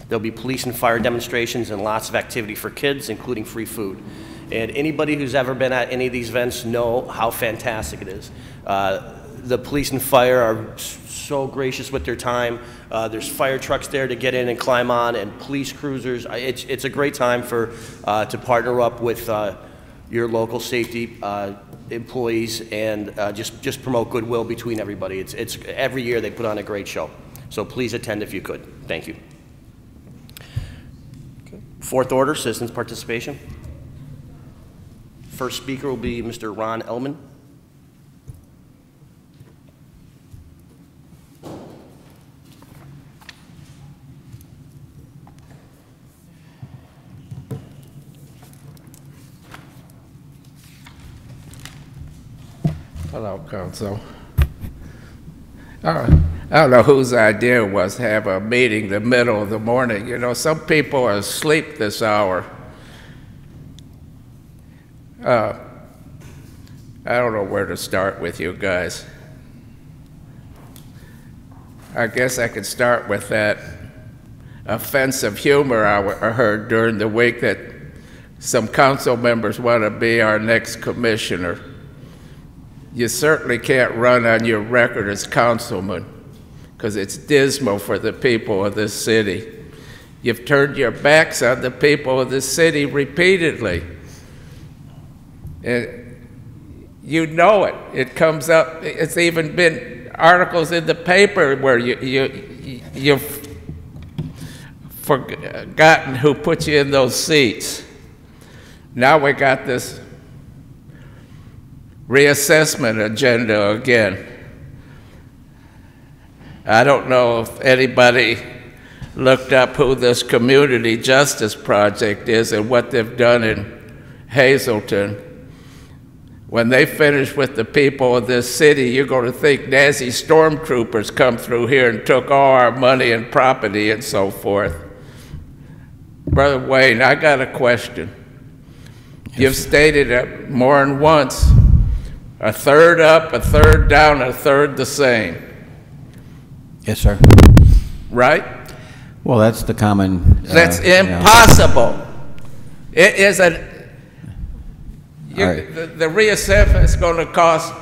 There'll be police and fire demonstrations and lots of activity for kids, including free food. And anybody who's ever been at any of these events know how fantastic it is. The police and fire are so gracious with their time. There's fire trucks there to get in and climb on, and police cruisers. It's a great time to partner up with your local safety employees and just promote goodwill between everybody. It's every year they put on a great show. So please attend if you could. Thank you. Okay. Fourth order, citizens participation. First speaker will be Mr. Ron Ellman. Hello, Council. I don't know whose idea it was to have a meeting in the middle of the morning. You know, some people are asleep this hour. I don't know where to start with you guys. I guess I could start with that offensive humor I heard during the week that some council members want to be our next commissioner. You certainly can't run on your record as councilman, because it's dismal for the people of this city. You've turned your backs on the people of this city repeatedly. And you know it. It comes up. It's even been articles in the paper where you've forgotten who put you in those seats. Now we got this reassessment agenda again. I don't know if anybody looked up who this Community Justice Project is and what they've done in Hazleton. When they finish with the people of this city, you're going to think Nazi stormtroopers come through here and took all our money and property and so forth. Brother Wayne, I got a question. Yes. You've stated it more than once. A third up, a third down, a third the same. Yes, sir. Right? Well, that's the common... That's impossible. It is the reassessment is going to cost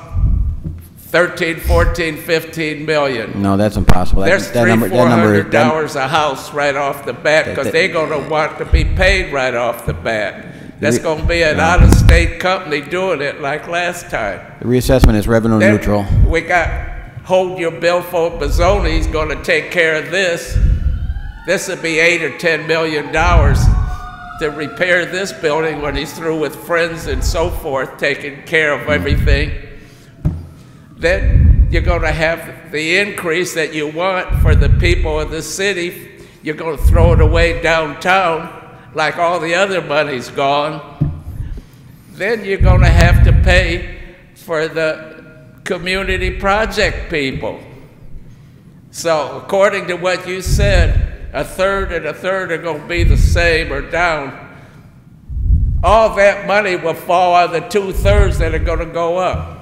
13, 14, 15 million. No, that's impossible. There's $300-400 a house right off the bat because they're going to want to be paid right off the bat. That's going to be an out-of-state company doing it like last time. The reassessment is revenue neutral. We got Hold Your Bill for Bazzoni's going to take care of this. This would be $8 or $10 million to repair this building when he's through with friends and so forth, taking care of everything. Then you're going to have the increase that you want for the people of the city. You're going to throw it away downtown like all the other money's gone. Then you're going to have to pay for the community project people. So according to what you said, a third and a third are going to be the same or down. All that money will fall on the 2/3 that are going to go up.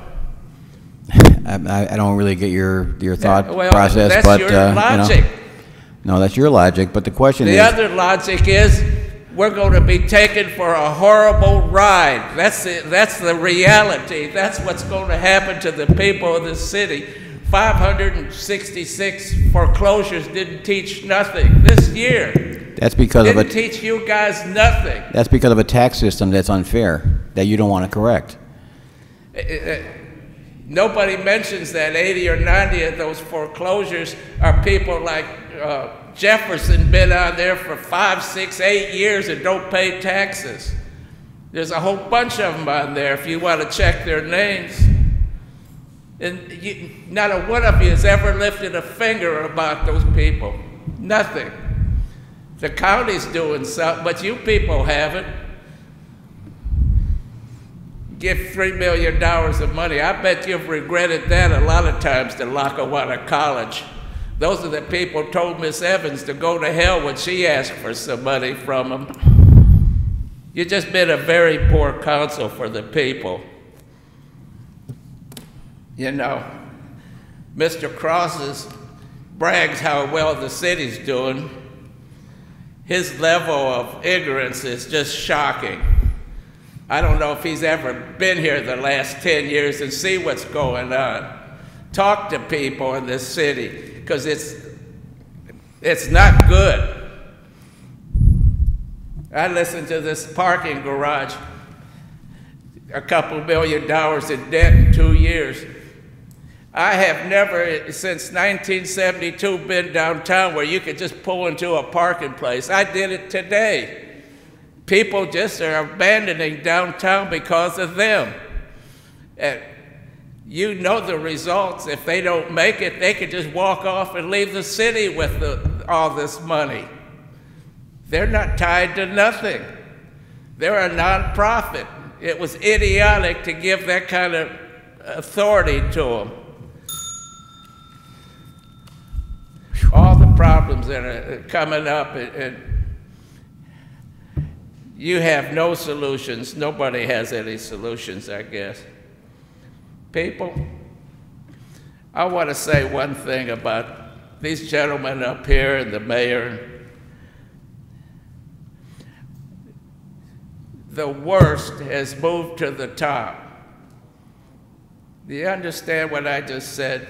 I don't really get your thought process, that's but your logic. You know, no, that's your logic. But the question is, the other logic is we're going to be taken for a horrible ride. That's it. That's the reality. That's what's going to happen to the people of this city. 566 foreclosures didn't teach nothing this year. That's because didn't teach you guys nothing. That's because of a tax system that's unfair that you don't want to correct. Nobody mentions that 80 or 90 of those foreclosures are people like Jefferson been on there for 5, 6, 8 years and don't pay taxes. There's a whole bunch of them on there if you want to check their names. And not a one of you has ever lifted a finger about those people. Nothing. The county's doing something, but you people haven't. Give $3 million of money. I bet you've regretted that a lot of times to Lackawanna College. Those are the people who told Miss Evans to go to hell when she asked for some money from them. You've just been a very poor counsel for the people. You know, Mr. Crosses brags how well the city's doing. His level of ignorance is just shocking. I don't know if he's ever been here the last 10 years and see what's going on. Talk to people in this city, because it's not good. I listened to this parking garage, a couple $1 million in debt in 2 years. I have never, since 1972, been downtown where you could just pull into a parking place. I did it today. People just are abandoning downtown because of them. And you know the results. If they don't make it, they could just walk off and leave the city with all this money. They're not tied to nothing. They're a nonprofit. It was idiotic to give that kind of authority to them. All the problems that are coming up, and you have no solutions. Nobody has any solutions, I guess. People, I want to say one thing about these gentlemen up here and the mayor. The worst has moved to the top. Do you understand what I just said?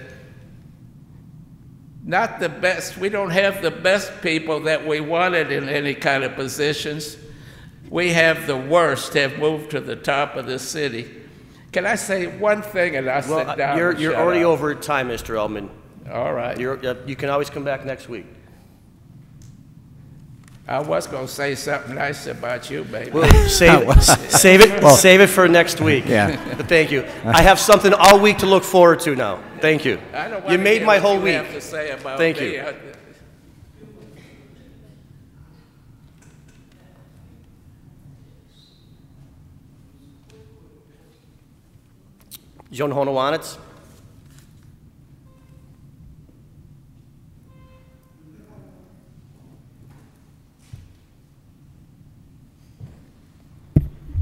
Not the best. We don't have the best people that we wanted in any kind of positions. We have the worst have moved to the top of the city. Can I say one thing and I'll sit down? You're already over time, Mr. Eldman. All right. You can always come back next week. I was going to say something nice about you, baby. Well, save it for next week. Yeah. But thank you. I have something all week to look forward to now. Thank you. I don't You made my whole week. Have to say about Thank me. you. John Honowanitz.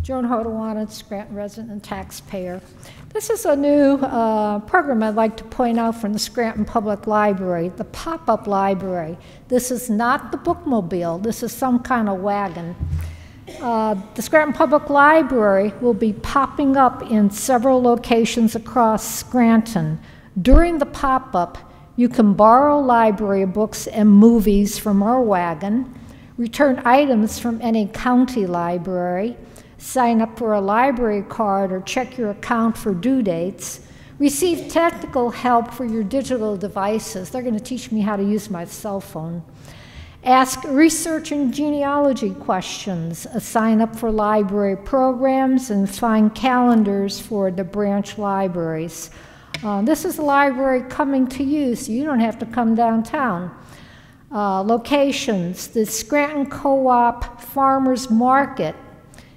Joan Hodowanitz, Scranton resident and taxpayer. This is a new program I'd like to point out from the Scranton Public Library, the pop-up library. This is not the bookmobile. This is some kind of wagon. The Scranton Public Library will be popping up in several locations across Scranton. During the pop-up, you can borrow library books and movies from our wagon, return items from any county library, sign up for a library card or check your account for due dates, receive technical help for your digital devices. They're going to teach me how to use my cell phone. Ask research and genealogy questions, sign up for library programs, and find calendars for the branch libraries. This is a library coming to you, so you don't have to come downtown. Locations, the Scranton Co-op Farmers Market,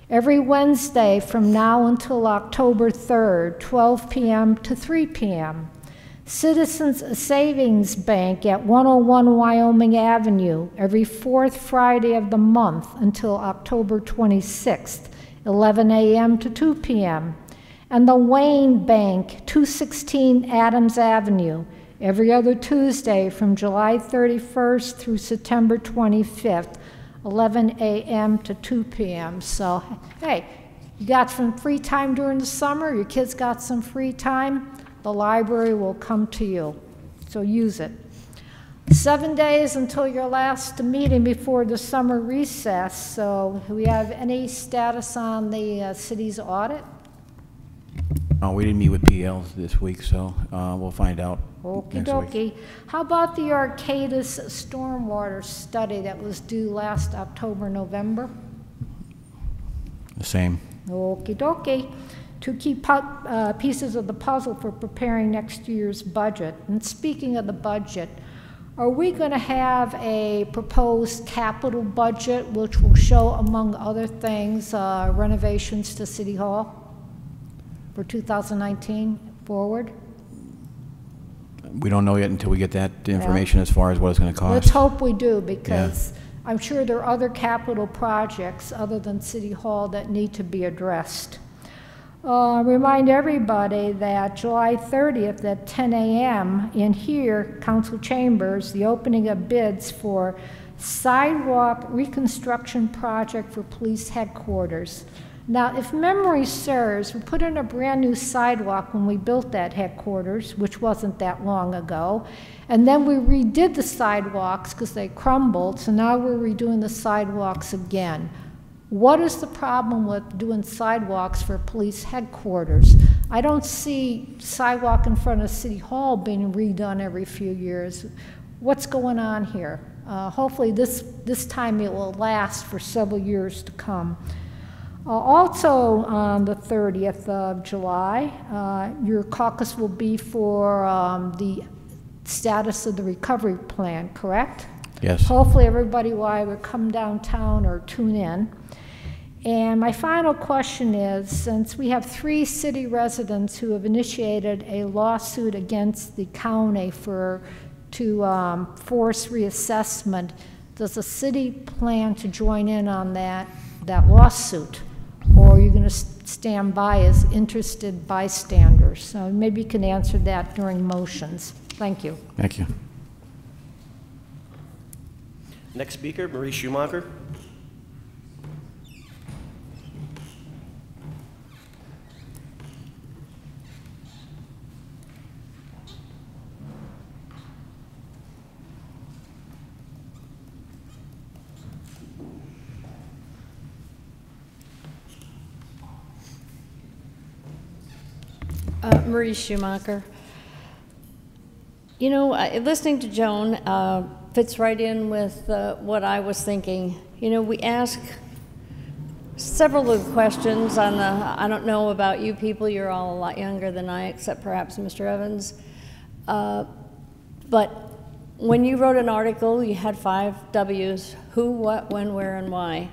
every Wednesday from now until October 3rd, 12 p.m. to 3 p.m. Citizens Savings Bank at 101 Wyoming Avenue, every fourth Friday of the month until October 26th, 11 a.m. to 2 p.m. And the Wayne Bank, 216 Adams Avenue, every other Tuesday from July 31st through September 25th, 11 a.m. to 2 p.m. So, hey, you got some free time during the summer, your kids got some free time, the library will come to you. So use it. 7 days until your last meeting before the summer recess. So, do we have any status on the city's audit? We didn't meet with PLs this week, so we'll find out Okie next week. dokie. How about the Arcadis stormwater study that was due last October, November? The same. Okie dokie. Two key pieces of the puzzle for preparing next year's budget. And speaking of the budget, are we going to have a proposed capital budget which will show, among other things, renovations to City Hall for 2019 forward? We don't know yet until we get that information as far as what it's going to cost. Let's hope we do, because I'm sure there are other capital projects other than City Hall that need to be addressed. Remind everybody that July 30th at 10 a.m. in here, Council Chambers, the opening of bids for sidewalk reconstruction project for police headquarters. Now, if memory serves, we put in a brand new sidewalk when we built that headquarters, which wasn't that long ago, and then we redid the sidewalks because they crumbled, so now we're redoing the sidewalks again. What is the problem with doing sidewalks for police headquarters? I don't see sidewalk in front of City Hall being redone every few years. What's going on here? Hopefully this time it will last for several years to come. Also on the 30th of July, your caucus will be for the status of the recovery plan, correct? Yes. Hopefully everybody will either come downtown or tune in. And my final question is, since we have 3 city residents who have initiated a lawsuit against the county to force reassessment, does the city plan to join in on that lawsuit? Or are you going to stand by as interested bystanders? So maybe you can answer that during motions. Thank you. Thank you. Next speaker, Marie Schumacher. Marie Schumacher. You know, listening to Joan fits right in with what I was thinking. You know, we ask several of the questions on the, I don't know about you people, you're all a lot younger than I, except perhaps Mr. Evans. But when you wrote an article, you had 5 W's: who, what, when, where, and why.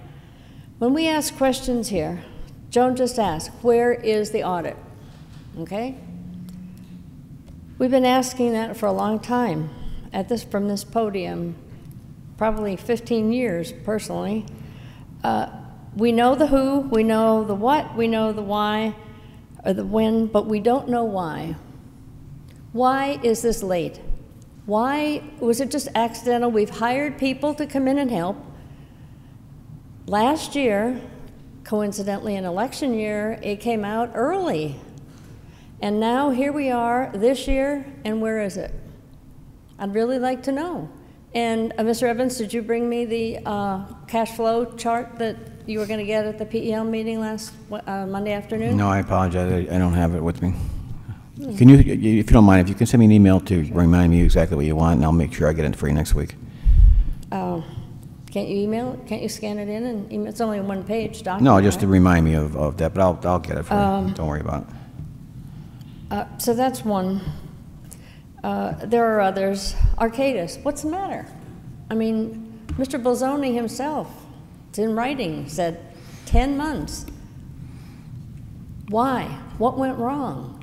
When we ask questions here, Joan just asked, where is the audit? Okay? We've been asking that for a long time from this podium, probably 15 years personally. We know the who, we know the what, we know the why, or the when, but we don't know why. Why is this late? Why was it just accidental? We've hired people to come in and help. Last year, coincidentally an election year, it came out early. And now here we are this year, and where is it? I'd really like to know. And Mr. Evans, did you bring me the cash flow chart that you were going to get at the PEL meeting last Monday afternoon? No, I apologize. I don't have it with me. Can you, if you don't mind, if you can send me an email to remind me exactly what you want, and I'll make sure I get it for you next week. Can't you email it? Can't you scan it in and email? It's only a one-page document. No, just to right? remind me of that, but I'll get it for you. Don't worry about it. So that's one. There are others. Arcadis, what's the matter? I mean, Mr. Bolzoni himself, it's in writing, said 10 months. Why? What went wrong?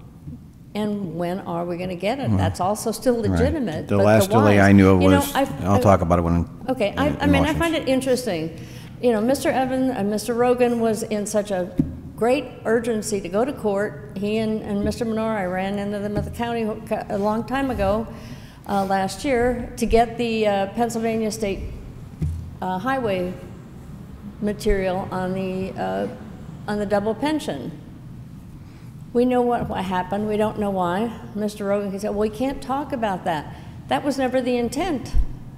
And when are we going to get it? That's also still legitimate. Right. The but last delay I knew of was, I'll talk about it when okay, I mean, I find it interesting. You know, Mr. Evans and Mr. Rogan was in such a great urgency to go to court. He and Mr. Menor, I ran into them at the county a long time ago, last year, to get the Pennsylvania State Highway material on the double pension. We know what happened. We don't know why. Mr. Rogan said, well, we can't talk about that. That was never the intent.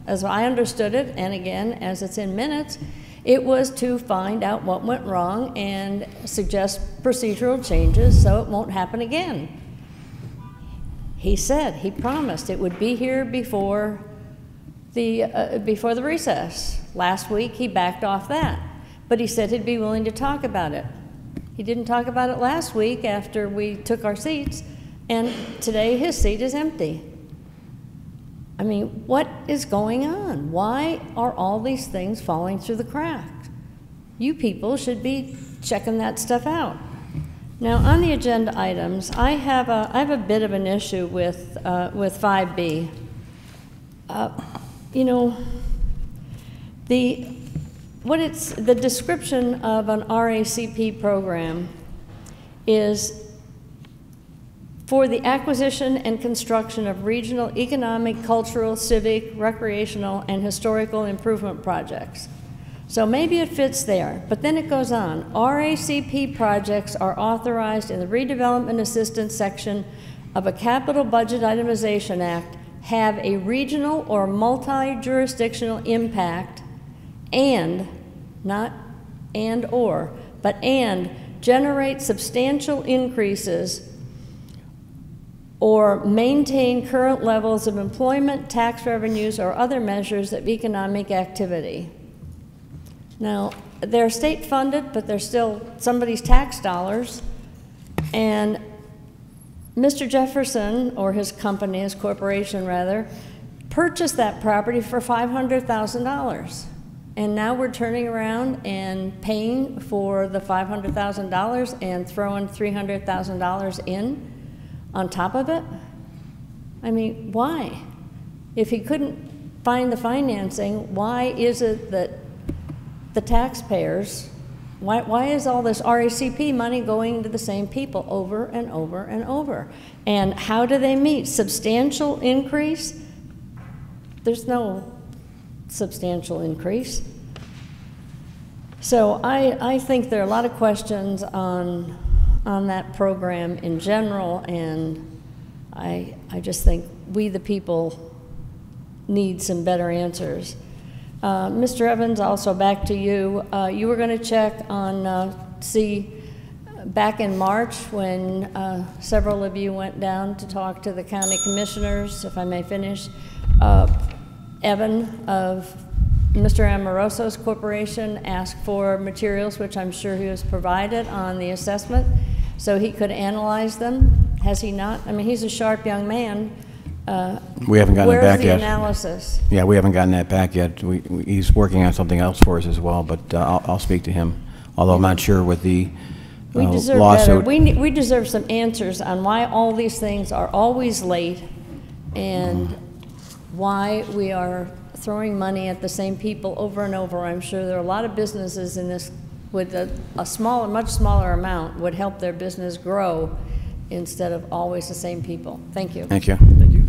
As I understood it, and again, as it's in minutes, it was to find out what went wrong and suggest procedural changes so it won't happen again. He said, he promised it would be here before the recess. Last week, he backed off that. But he said he'd be willing to talk about it. He didn't talk about it last week after we took our seats, and today his seat is empty. I mean, what is going on? Why are all these things falling through the cracks? You people should be checking that stuff out. Now, on the agenda items, I have a bit of an issue with 5B. You know, the description of an RACP program is for the acquisition and construction of regional economic, cultural, civic, recreational, and historical improvement projects. So maybe it fits there, but then it goes on. RACP projects are authorized in the Redevelopment Assistance section of a Capital Budget Itemization Act, have a regional or multi-jurisdictional impact, and, not and or, but and, generate substantial increases or maintain current levels of employment, tax revenues, or other measures of economic activity. Now, they're state funded, but they're still somebody's tax dollars. And Mr. Jefferson, or his company, his corporation rather, purchased that property for $500,000. And now we're turning around and paying for the $500,000 and throwing $300,000 in on top of it? I mean, why? If he couldn't find the financing, why is it that the taxpayers, why is all this RACP money going to the same people over and over and over? And how do they meet? Substantial increase? There's no substantial increase. So I think there are a lot of questions on that program in general, and I just think we, the people, need some better answers. Mr. Evans, also back to you. You were going to check on, back in March when several of you went down to talk to the county commissioners, if I may finish. Evan of Mr. Amoroso's corporation asked for materials, which I'm sure he was provided on the assessment, so he could analyze them. Has he not? I mean, he's a sharp young man. We haven't gotten it back yet. Where's the analysis? Yeah, we haven't gotten that back yet. He's working on something else for us as well, but I'll speak to him. Although I'm not sure with the we deserve lawsuit. Better. We deserve some answers on why all these things are always late and why we are throwing money at the same people over and over. I'm sure there are a lot of businesses in this with a smaller, much smaller amount would help their business grow instead of always the same people. Thank you. Thank you. Thank you.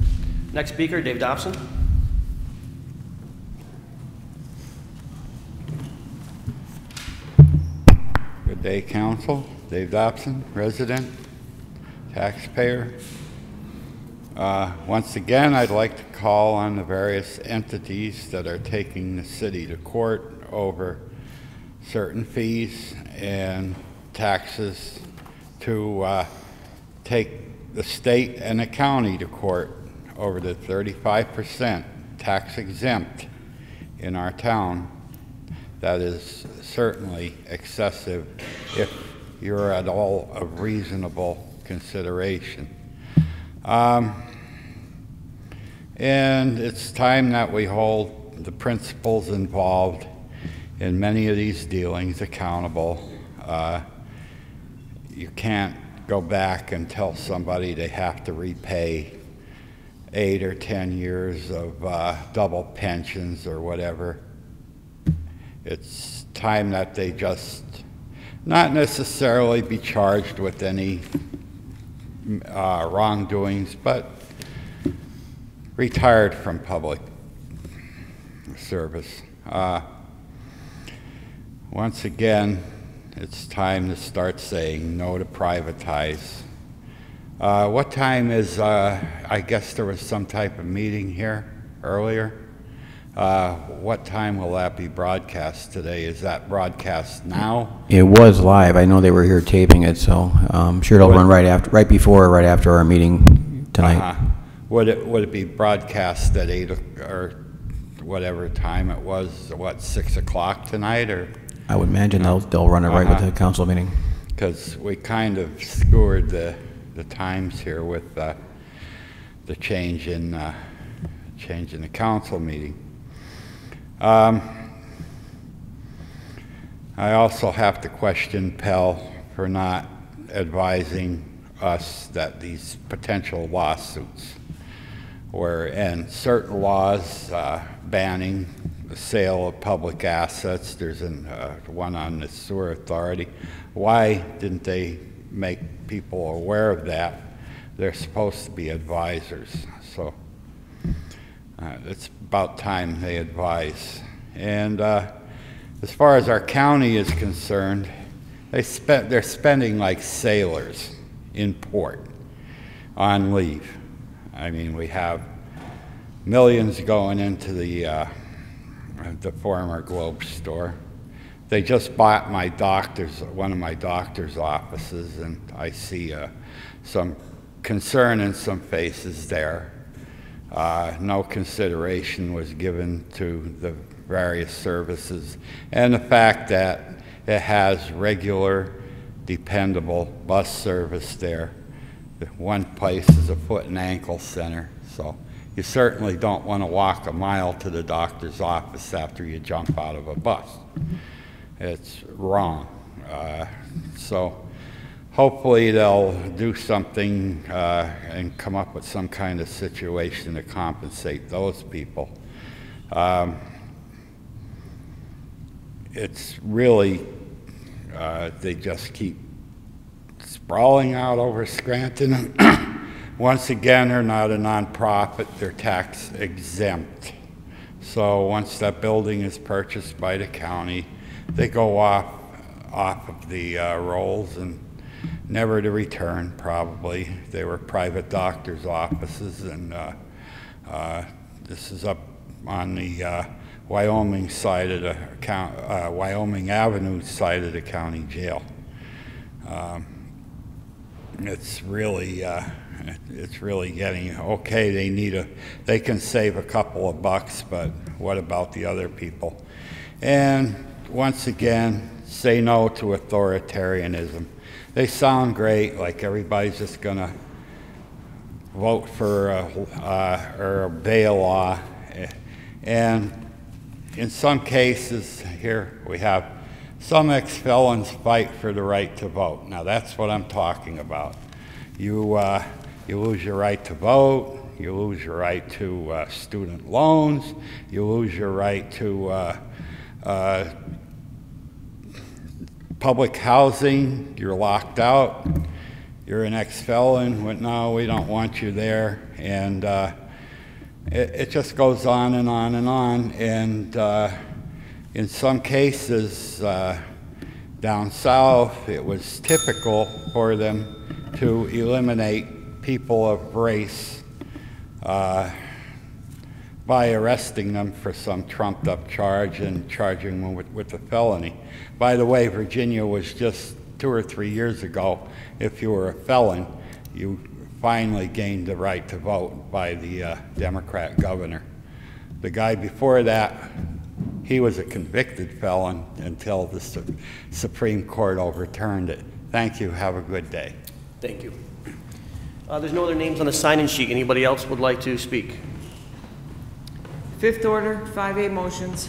Next speaker, Dave Dobson. Day Council, Dave Dobson, resident, taxpayer. Once again, I'd like to call on the various entities that are taking the city to court over certain fees and taxes to take the state and the county to court over the 35% tax exempt in our town. That is certainly excessive if you're at all of reasonable consideration. And it's time that we hold the principals involved in many of these dealings accountable. You can't go back and tell somebody they have to repay 8 or 10 years of double pensions or whatever. It's time that they just not necessarily be charged with any wrongdoings, but retired from public service. Once again, it's time to start saying no to privatize. What time is, I guess there was some type of meeting here earlier. What time will that be broadcast today? Is that broadcast now? It was live. I know they were here taping it, so I'm sure it'll run right after our meeting tonight. Would it be broadcast at 8 or whatever time it was? What, 6 o'clock tonight, or? I would imagine they'll run it right with the council meeting. Because we kind of skewered the times here with the change in the council meeting. I also have to question Pell for not advising us that these potential lawsuits and certain laws banning the sale of public assets. There's one on the sewer authority. Why didn't they make people aware of that? They're supposed to be advisors, so it's about time they advise. And as far as our county is concerned, they're spending like sailors in port on leave. I mean, we have millions going into the former Globe store. They just bought one of my doctor's offices, and I see some concern in some faces there. No consideration was given to the various services and the fact that it has regular, dependable bus service there. One place is a foot and ankle center, so you certainly don't want to walk a mile to the doctor's office after you jump out of a bus. It's wrong. So hopefully they'll do something and come up with some kind of situation to compensate those people. It's really, they just keep sprawling out over Scranton. Once again, they're not a nonprofit, they're tax exempt. So once that building is purchased by the county, they go off of the rolls and never to return, probably. They were private doctors' offices, and this is up on the Wyoming side of the Wyoming Avenue side of the county jail. It's really getting okay. They can save a couple of bucks, but what about the other people? And once again, say no to authoritarianism. They sound great, like everybody's just gonna vote for or obey a law. And in some cases, here we have some ex-felons fight for the right to vote. Now that's what I'm talking about. You lose your right to vote, you lose your right to student loans, you lose your right to public housing, you're locked out, you're an ex-felon, no, we don't want you there, and it just goes on and on and on, and in some cases, Down south, it was typical for them to eliminate people of race by arresting them for some trumped-up charge and charging them with a felony. By the way, Virginia was just 2 or 3 years ago, if you were a felon, you finally gained the right to vote by the Democrat governor. The guy before that, he was a convicted felon until the Supreme Court overturned it. Thank you. Have a good day. Thank you. There's no other names on the sign-in sheet. Anybody else would like to speak? Fifth order, 5A motions.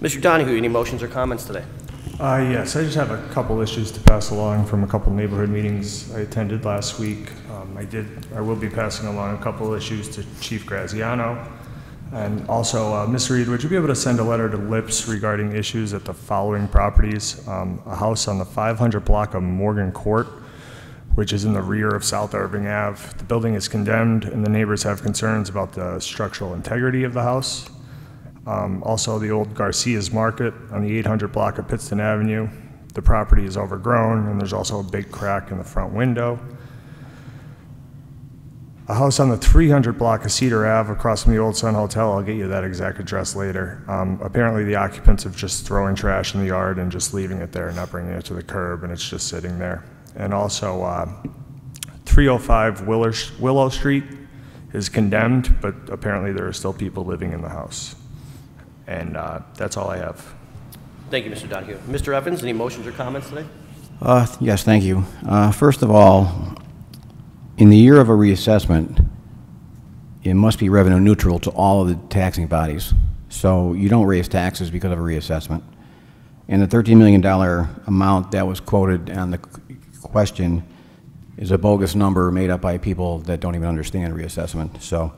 Mr. Donahue, any motions or comments today? Yes, I just have a couple issues to pass along from a couple neighborhood meetings I attended last week. I will be passing along a couple issues to Chief Graziano. And also, Ms. Reed, would you be able to send a letter to Lips regarding issues at the following properties? A house on the 500 block of Morgan Court, which is in the rear of South Irving Ave. The building is condemned, and the neighbors have concerns about the structural integrity of the house. Also, the old Garcia's Market on the 800 block of Pittston Avenue. The property is overgrown, and there's also a big crack in the front window. A house on the 300 block of Cedar Ave across from the Old Sun Hotel. I'll get you that exact address later. Apparently, the occupants of just throwing trash in the yard and just leaving it there and not bringing it to the curb, and it's just sitting there. And also, 305 Willow Street is condemned, but apparently there are still people living in the house. And that's all I have. Thank you, Mr. Donahue. Mr. Evans, any motions or comments today? Yes, thank you. First of all, in the year of a reassessment, it must be revenue neutral to all of the taxing bodies. So you don't raise taxes because of a reassessment. And the $13 million amount that was quoted on the question is a bogus number made up by people that don't even understand reassessment. So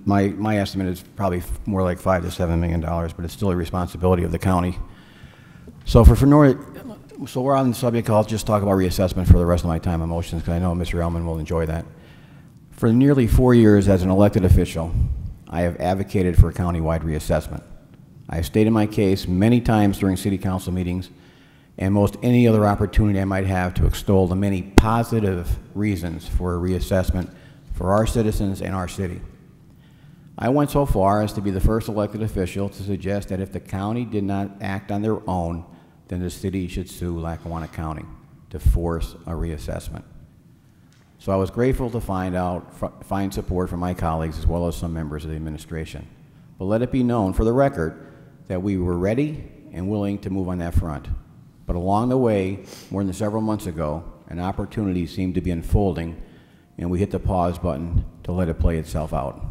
my estimate is probably more like $5 to $7 million, but it's still a responsibility of the county. So so we're on the subject. I'll just talk about reassessment for the rest of my time on motions, because I know Mr. Ellman will enjoy that. For nearly 4 years as an elected official, I have advocated for a countywide reassessment. I have stated my case many times during city council meetings and most any other opportunity I might have to extol the many positive reasons for a reassessment for our citizens and our city. I went so far as to be the first elected official to suggest that if the county did not act on their own, then the city should sue Lackawanna County to force a reassessment. So I was grateful to find support from my colleagues as well as some members of the administration. But let it be known for the record that we were ready and willing to move on that front. But along the way, more than several months ago, an opportunity seemed to be unfolding, and we hit the pause button to let it play itself out.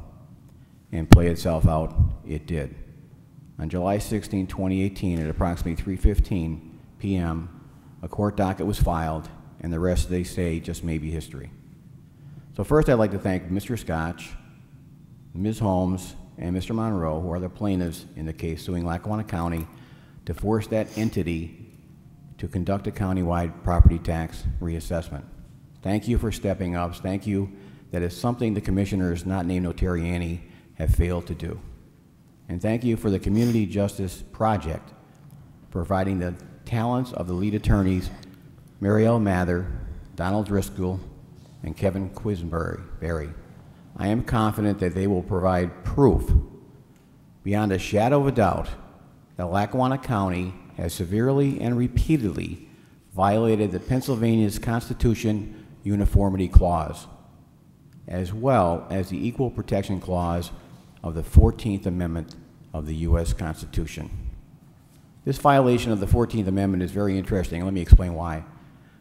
And play itself out it did. On July 16, 2018, at approximately 3:15 p.m., a court docket was filed, and the rest, they say, just may be history. So first, I'd like to thank Mr. Scotch, Ms. Holmes, and Mr. Monroe, who are the plaintiffs in the case suing Lackawanna County to force that entity to conduct a countywide property tax reassessment. Thank you for stepping up. Thank you. That is something the commissioners, not named Notarianni, have failed to do. And thank you for the Community Justice Project, providing the talents of the lead attorneys, Marielle Mather, Donald Driscoll, and Kevin Quisenberry. I am confident that they will provide proof, beyond a shadow of a doubt, that Lackawanna County has severely and repeatedly violated the Pennsylvania's Constitution Uniformity Clause, as well as the Equal Protection Clause of the 14th Amendment of the U.S. Constitution. This violation of the 14th Amendment is very interesting. Let me explain why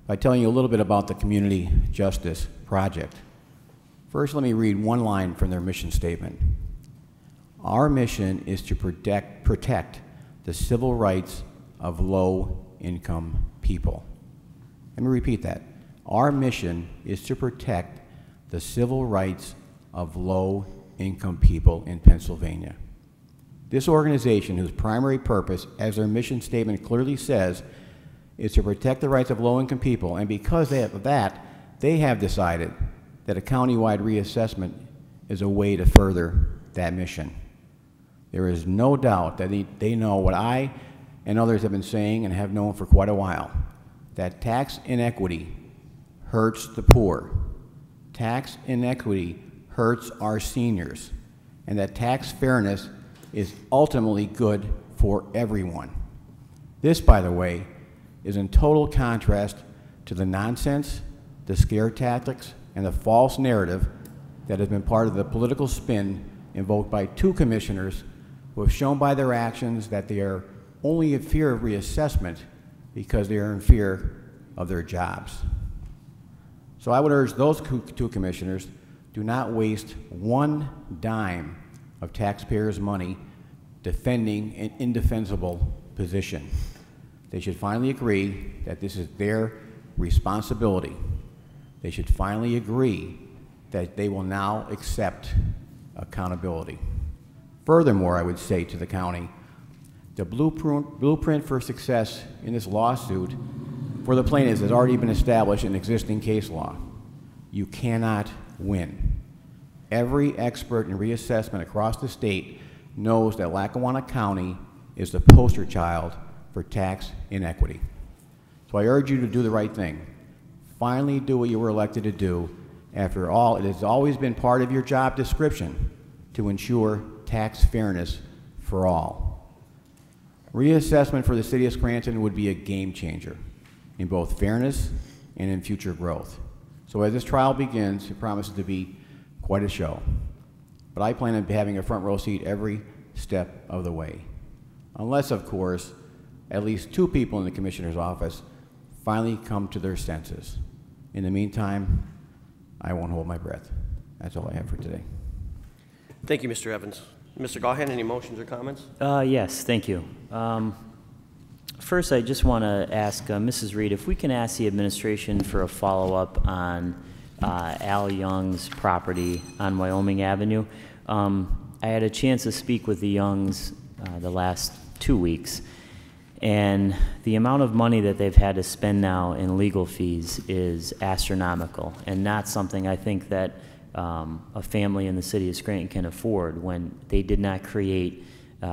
by telling you a little bit about the Community Justice Project. First, let me read one line from their mission statement. Our mission is to protect the civil rights of low-income people. Let me repeat that. Our mission is to protect the civil rights of low-income people in Pennsylvania. This organization, whose primary purpose, as their mission statement clearly says, is to protect the rights of low-income people, and because of that, they have decided that a countywide reassessment is a way to further that mission. There is no doubt that they know what I and others have been saying and have known for quite a while, that tax inequity hurts the poor. Tax inequity hurts our seniors, and that tax fairness is ultimately good for everyone. This, by the way, is in total contrast to the nonsense, the scare tactics, and the false narrative that has been part of the political spin invoked by two commissioners who have shown by their actions that they are only in fear of reassessment because they are in fear of their jobs. So I would urge those two commissioners, do not waste one dime of taxpayers' money defending an indefensible position. They should finally agree that this is their responsibility. They should finally agree that they will now accept accountability. Furthermore, I would say to the county, the blueprint for success in this lawsuit for the plaintiffs has already been established in existing case law. You cannot win. Every expert in reassessment across the state knows that Lackawanna County is the poster child for tax inequity. So I urge you to do the right thing. Finally do what you were elected to do. After all, it has always been part of your job description to ensure tax fairness for all. Reassessment for the city of Scranton would be a game changer in both fairness and in future growth. So as this trial begins, it promises to be quite a show. But I plan on having a front row seat every step of the way. Unless, of course, at least two people in the commissioner's office finally come to their senses. In the meantime, I won't hold my breath. That's all I have for today. Thank you, Mr. Evans. Mr. Gahan, any motions or comments? Yes, thank you. First, I just want to ask Mrs. Reed if we can ask the administration for a follow-up on Al Young's property on Wyoming Avenue. I had a chance to speak with the Youngs the last 2 weeks, and the amount of money that they've had to spend now in legal fees is astronomical, and not something I think that a family in the city of Scranton can afford when they did not create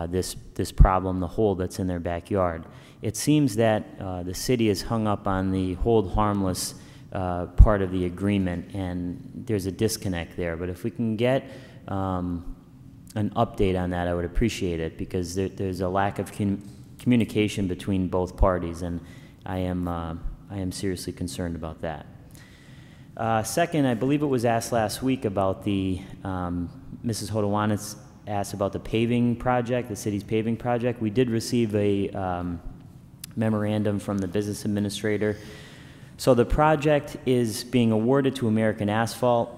this problem, the hole that's in their backyard. It seems that the city is hung up on the hold harmless part of the agreement, and there's a disconnect there. But if we can get an update on that, I would appreciate it, because there's a lack of communication between both parties, and I am seriously concerned about that. Second, I believe it was asked last week about the, Mrs. Hodowanitz asked about the paving project, the city's paving project. We did receive a memorandum from the business administrator. So the project is being awarded to American Asphalt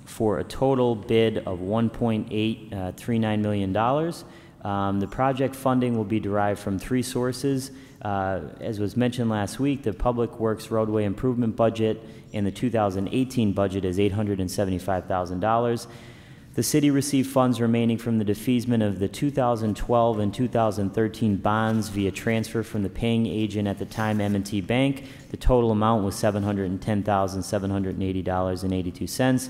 for a total bid of $1.839 million. The project funding will be derived from three sources. As was mentioned last week, the Public Works roadway improvement budget in the 2018 budget is $875,000. The city received funds remaining from the defeasance of the 2012 and 2013 bonds via transfer from the paying agent at the time, M&T Bank. The total amount was $710,780.82.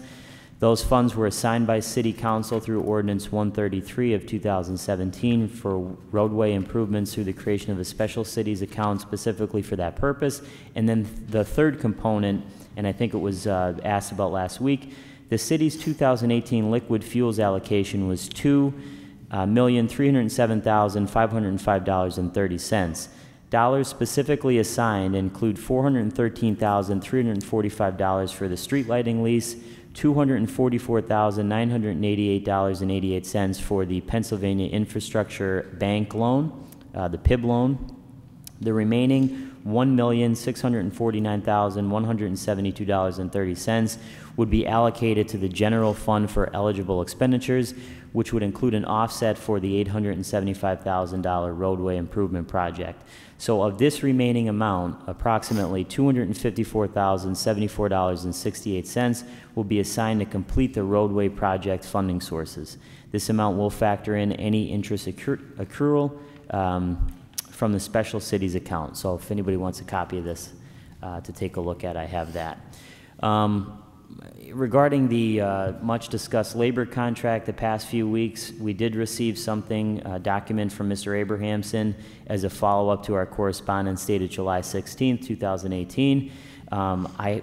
Those funds were assigned by City Council through Ordinance 133 of 2017 for roadway improvements through the creation of a special cities account specifically for that purpose. And then the third component, and I think it was asked about last week, the city's 2018 liquid fuels allocation was $2,307,505.30. Dollars specifically assigned include $413,345 for the street lighting lease, $244,988.88 for the Pennsylvania Infrastructure Bank loan, the PIB loan. The remaining $1,649,172.30 would be allocated to the general fund for eligible expenditures, which would include an offset for the $875,000 roadway improvement project. So of this remaining amount, approximately $254,074.68 will be assigned to complete the roadway project funding sources. This amount will factor in any interest accrual from the special cities account. So if anybody wants a copy of this to take a look at, I have that. Regarding the much-discussed labor contract the past few weeks, we did receive something, a document from Mr. Abrahamson as a follow-up to our correspondence dated July 16, 2018.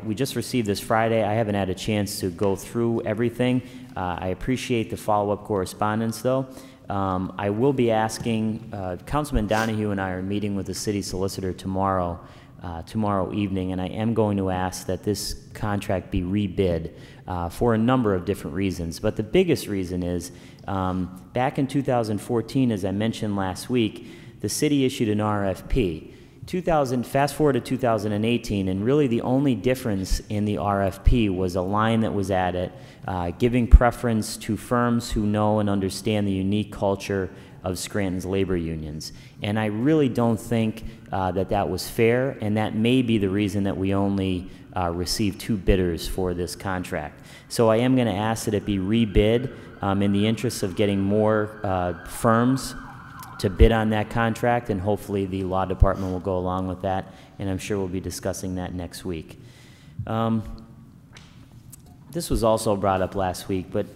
We just received this Friday. I haven't had a chance to go through everything. I appreciate the follow-up correspondence, though. I will be asking, Councilman Donahue and I are meeting with the city solicitor tomorrow evening, and I am going to ask that this contract be rebid for a number of different reasons. But the biggest reason is, back in 2014, as I mentioned last week, the city issued an RFP. Fast forward to 2018, and really the only difference in the RFP was a line that was added, giving preference to firms who know and understand the unique culture of Scranton's labor unions. And I really don't think that was fair, and that may be the reason that we only received 2 bidders for this contract. So I am going to ask that it be rebid in the interest of getting more firms to bid on that contract, and hopefully the law department will go along with that, and I'm sure we'll be discussing that next week. This was also brought up last week, but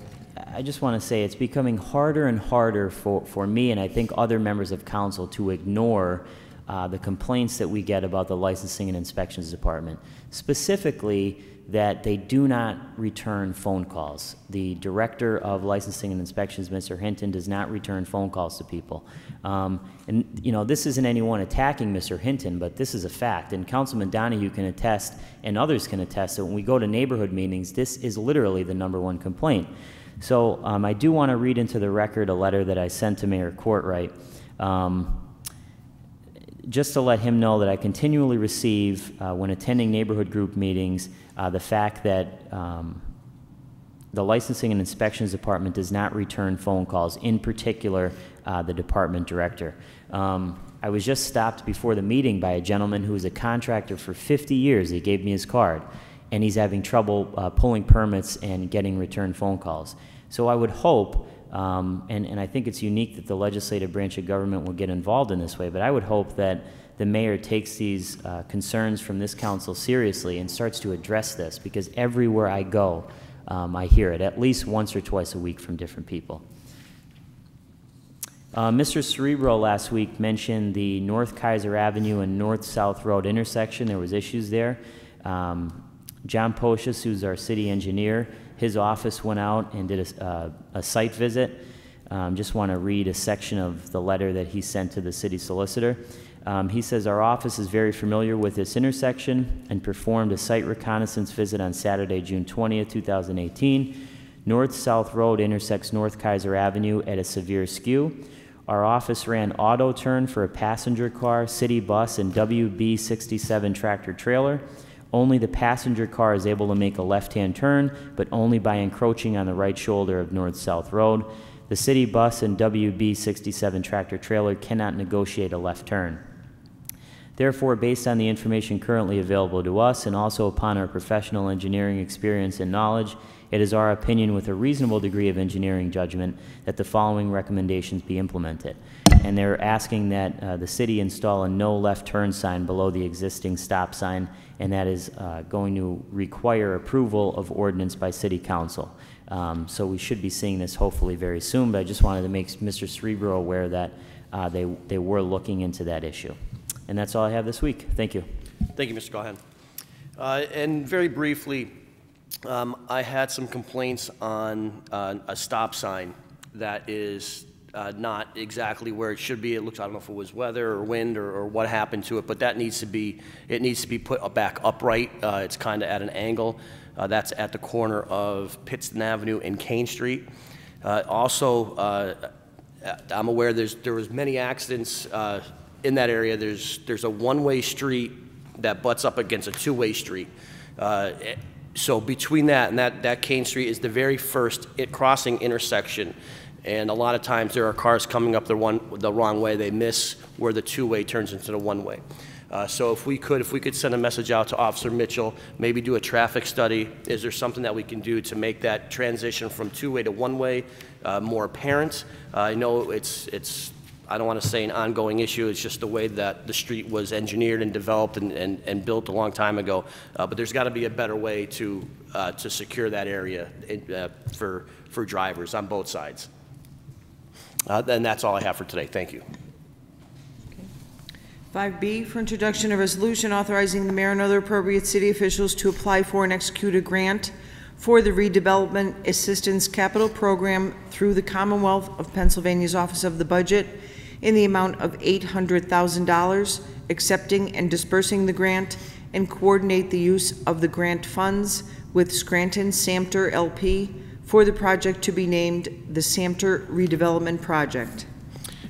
I just want to say it's becoming harder and harder for me, and I think other members of council, to ignore the complaints that we get about the licensing and inspections department, specifically that they do not return phone calls. The director of licensing and inspections, Mr. Hinton, does not return phone calls to people. And you know, this isn't anyone attacking Mr. Hinton, but this is a fact, and Councilman Donahue can attest, and others can attest, that when we go to neighborhood meetings, this is literally the #1 complaint. So I do want to read into the record a letter that I sent to Mayor Courtright, just to let him know that I continually receive, when attending neighborhood group meetings, the fact that the licensing and inspections department does not return phone calls, in particular the department director. I was just stopped before the meeting by a gentleman who was a contractor for 50 years. He gave me his card, and he's having trouble pulling permits and getting return phone calls. So I would hope, and I think it's unique that the legislative branch of government will get involved in this way, but I would hope that the mayor takes these concerns from this council seriously and starts to address this, because everywhere I go, I hear it at least once or twice a week from different people. Mr. Cerebro last week mentioned the North Kaiser Avenue and North-South Road intersection. There was issues there. John Pocius, who's our city engineer, his office went out and did a site visit. Just want to read a section of the letter that he sent to the city solicitor. He says, our office is very familiar with this intersection and performed a site reconnaissance visit on Saturday, June 20th, 2018. North-South Road intersects North Kaiser Avenue at a severe skew. Our office ran auto turn for a passenger car, city bus, and WB 67 tractor trailer. Only the passenger car is able to make a left-hand turn, but only by encroaching on the right shoulder of North-South Road. The city bus and WB 67 tractor trailer cannot negotiate a left turn. Therefore, based on the information currently available to us, and also upon our professional engineering experience and knowledge, it is our opinion, with a reasonable degree of engineering judgment, that the following recommendations be implemented. And they're asking that the city install a no left turn sign below the existing stop sign, and that is going to require approval of ordinance by city council. So we should be seeing this hopefully very soon, but I just wanted to make Mr. Cerebro aware that they were looking into that issue. And that's all I have this week. Thank you. Thank you, Mr. Gahan. And very briefly, I had some complaints on a stop sign that is not exactly where it should be. It looks, I don't know if it was weather or wind or what happened to it, but that needs to be, it needs to be put back upright. It's kind of at an angle. That's at the corner of Pittston Avenue and Kane Street. Also, I'm aware there was many accidents in that area. There's a one-way street that butts up against a two-way street. So between that and that Kane Street is the very first crossing intersection. And a lot of times there are cars coming up the wrong way. They miss where the two-way turns into the one-way. So if we could send a message out to Officer Mitchell, maybe do a traffic study. Is there something that we can do to make that transition from two-way to one-way more apparent? I know I don't want to say an ongoing issue, it's just the way that the street was engineered and developed and built a long time ago. But there's got to be a better way to secure that area for drivers on both sides. And that's all I have for today. Thank you. 5B for introduction of resolution authorizing the mayor and other appropriate city officials to apply for and execute a grant for the Redevelopment Assistance Capital Program through the Commonwealth of Pennsylvania's Office of the Budget in the amount of $800,000, accepting and dispersing the grant, and coordinate the use of the grant funds with Scranton Samter LP for the project to be named the Samter Redevelopment Project.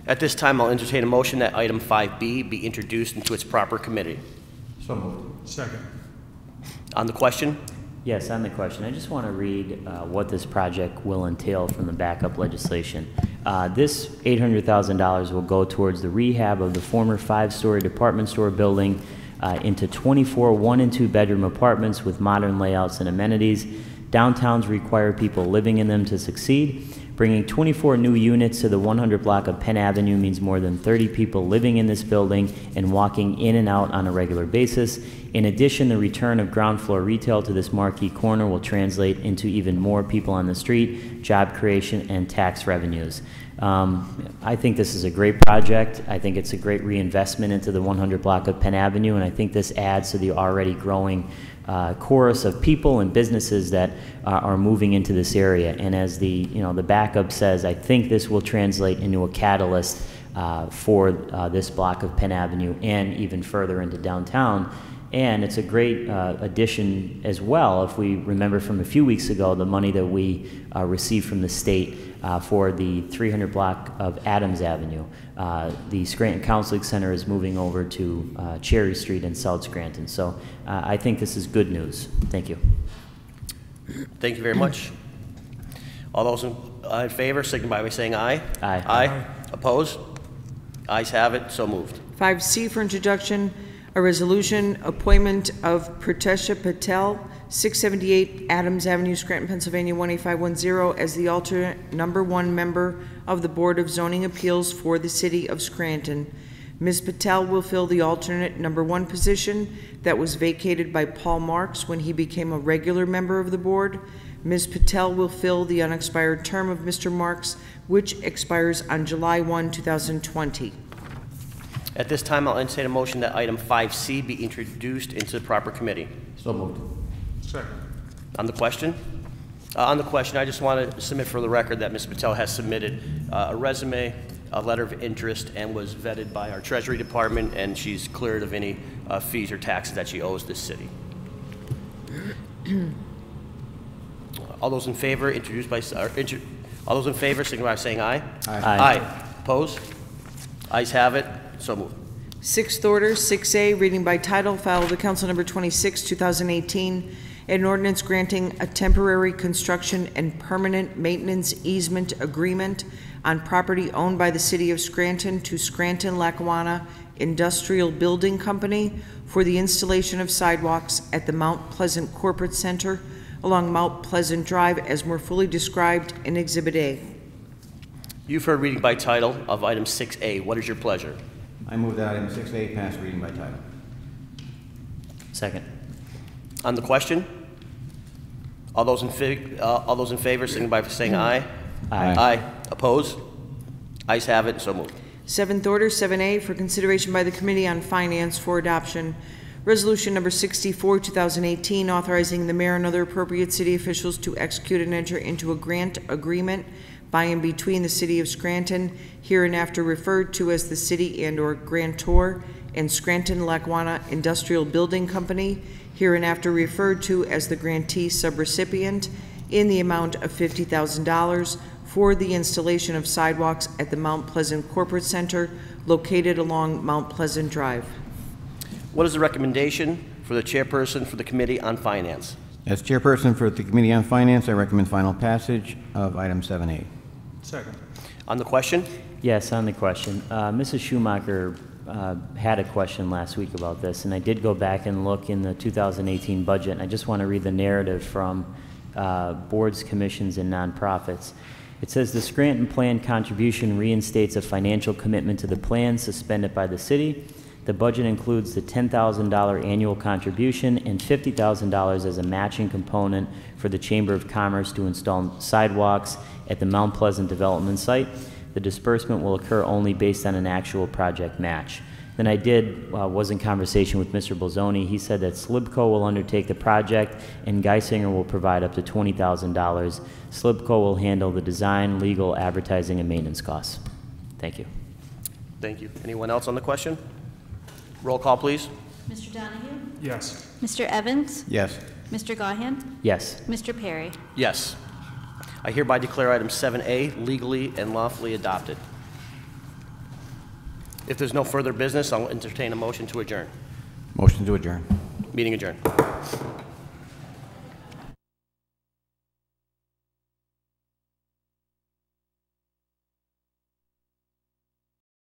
At this time, I'll entertain a motion that item 5B be introduced into its proper committee. So moved. Second. On the question? Yes, on the question, I just want to read what this project will entail from the backup legislation. This $800,000 will go towards the rehab of the former 5-story department store building into 24 1- and 2-bedroom apartments with modern layouts and amenities. Downtowns require people living in them to succeed. Bringing 24 new units to the 100 block of Penn Avenue means more than 30 people living in this building and walking in and out on a regular basis. In addition, the return of ground floor retail to this marquee corner will translate into even more people on the street, job creation, and tax revenues. I think this is a great project. I think it's a great reinvestment into the 100 block of Penn Avenue, and I think this adds to the already growing chorus of people and businesses that are moving into this area. And as the backup says, I think this will translate into a catalyst for this block of Penn Avenue and even further into downtown. And it's a great addition as well, if we remember from a few weeks ago, the money that we received from the state for the 300 block of Adams Avenue. The Scranton Counseling Center is moving over to Cherry Street in South Scranton. So I think this is good news. Thank you. Thank you very much. All those in favor, signify by saying aye. Aye. Aye. Opposed? Ayes have it. So moved. 5C for introduction, a resolution appointment of Pratesha Patel, 678 Adams Avenue, Scranton, Pennsylvania, 18510, as the alternate #1 member of the Board of Zoning Appeals for the City of Scranton. Ms. Patel will fill the alternate #1 position that was vacated by Paul Marks when he became a regular member of the board. Ms. Patel will fill the unexpired term of Mr. Marks, which expires on July 1, 2020. At this time, I'll entertain a motion that item 5C be introduced into the proper committee. So moved. Second. On the question? On the question, I just want to submit for the record that Ms. Patel has submitted a resume, a letter of interest, and was vetted by our Treasury Department, and she's cleared of any fees or taxes that she owes this city. All those in favor, all those in favor, signify by saying aye. Aye. Aye. Opposed? Ayes have it. So moved. Sixth order, 6A, reading by title, file of the Council number 26, 2018, an ordinance granting a temporary construction and permanent maintenance easement agreement on property owned by the City of Scranton to Scranton Lackawanna Industrial Building Company for the installation of sidewalks at the Mount Pleasant Corporate Center along Mount Pleasant Drive as more fully described in Exhibit A. You've heard reading by title of item 6A. What is your pleasure? I move that item 6A pass reading by title. Second. On the question? All those in favor, signify by saying aye. Aye. Aye. Opposed? Ayes have it. So moved. Seventh order, 7A, for consideration by the Committee on Finance for adoption. Resolution number 64, 2018, authorizing the mayor and other appropriate city officials to execute and enter into a grant agreement by and between the City of Scranton, hereinafter referred to as the city and/or grantor, and Scranton Lackawanna Industrial Building Company, hereinafter referred to as the grantee subrecipient, in the amount of $50,000 for the installation of sidewalks at the Mount Pleasant Corporate Center located along Mount Pleasant Drive. What is the recommendation for the chairperson for the Committee on Finance? As chairperson for the Committee on Finance, I recommend final passage of item 7A. Second. On the question? Yes, on the question. Mrs. Schumacher had a question last week about this, and I did go back and look in the 2018 budget, and I just want to read the narrative from boards, commissions, and nonprofits. It says the Scranton Plan contribution reinstates a financial commitment to the plan suspended by the city. The budget includes the $10,000 annual contribution and $50,000 as a matching component for the Chamber of Commerce to install sidewalks at the Mount Pleasant development site. The disbursement will occur only based on an actual project match. Then I was in conversation with Mr. Bolzoni. He said that Slibco will undertake the project and Geisinger will provide up to $20,000. Slibco will handle the design, legal, advertising, and maintenance costs. Thank you. Thank you. Anyone else on the question? Roll call, please. Mr. Donahue? Yes. Mr. Evans? Yes. Mr. Gahan? Yes. Mr. Perry? Yes. I hereby declare item 7A legally and lawfully adopted. If there's no further business, I'll entertain a motion to adjourn. Motion to adjourn. Meeting adjourned.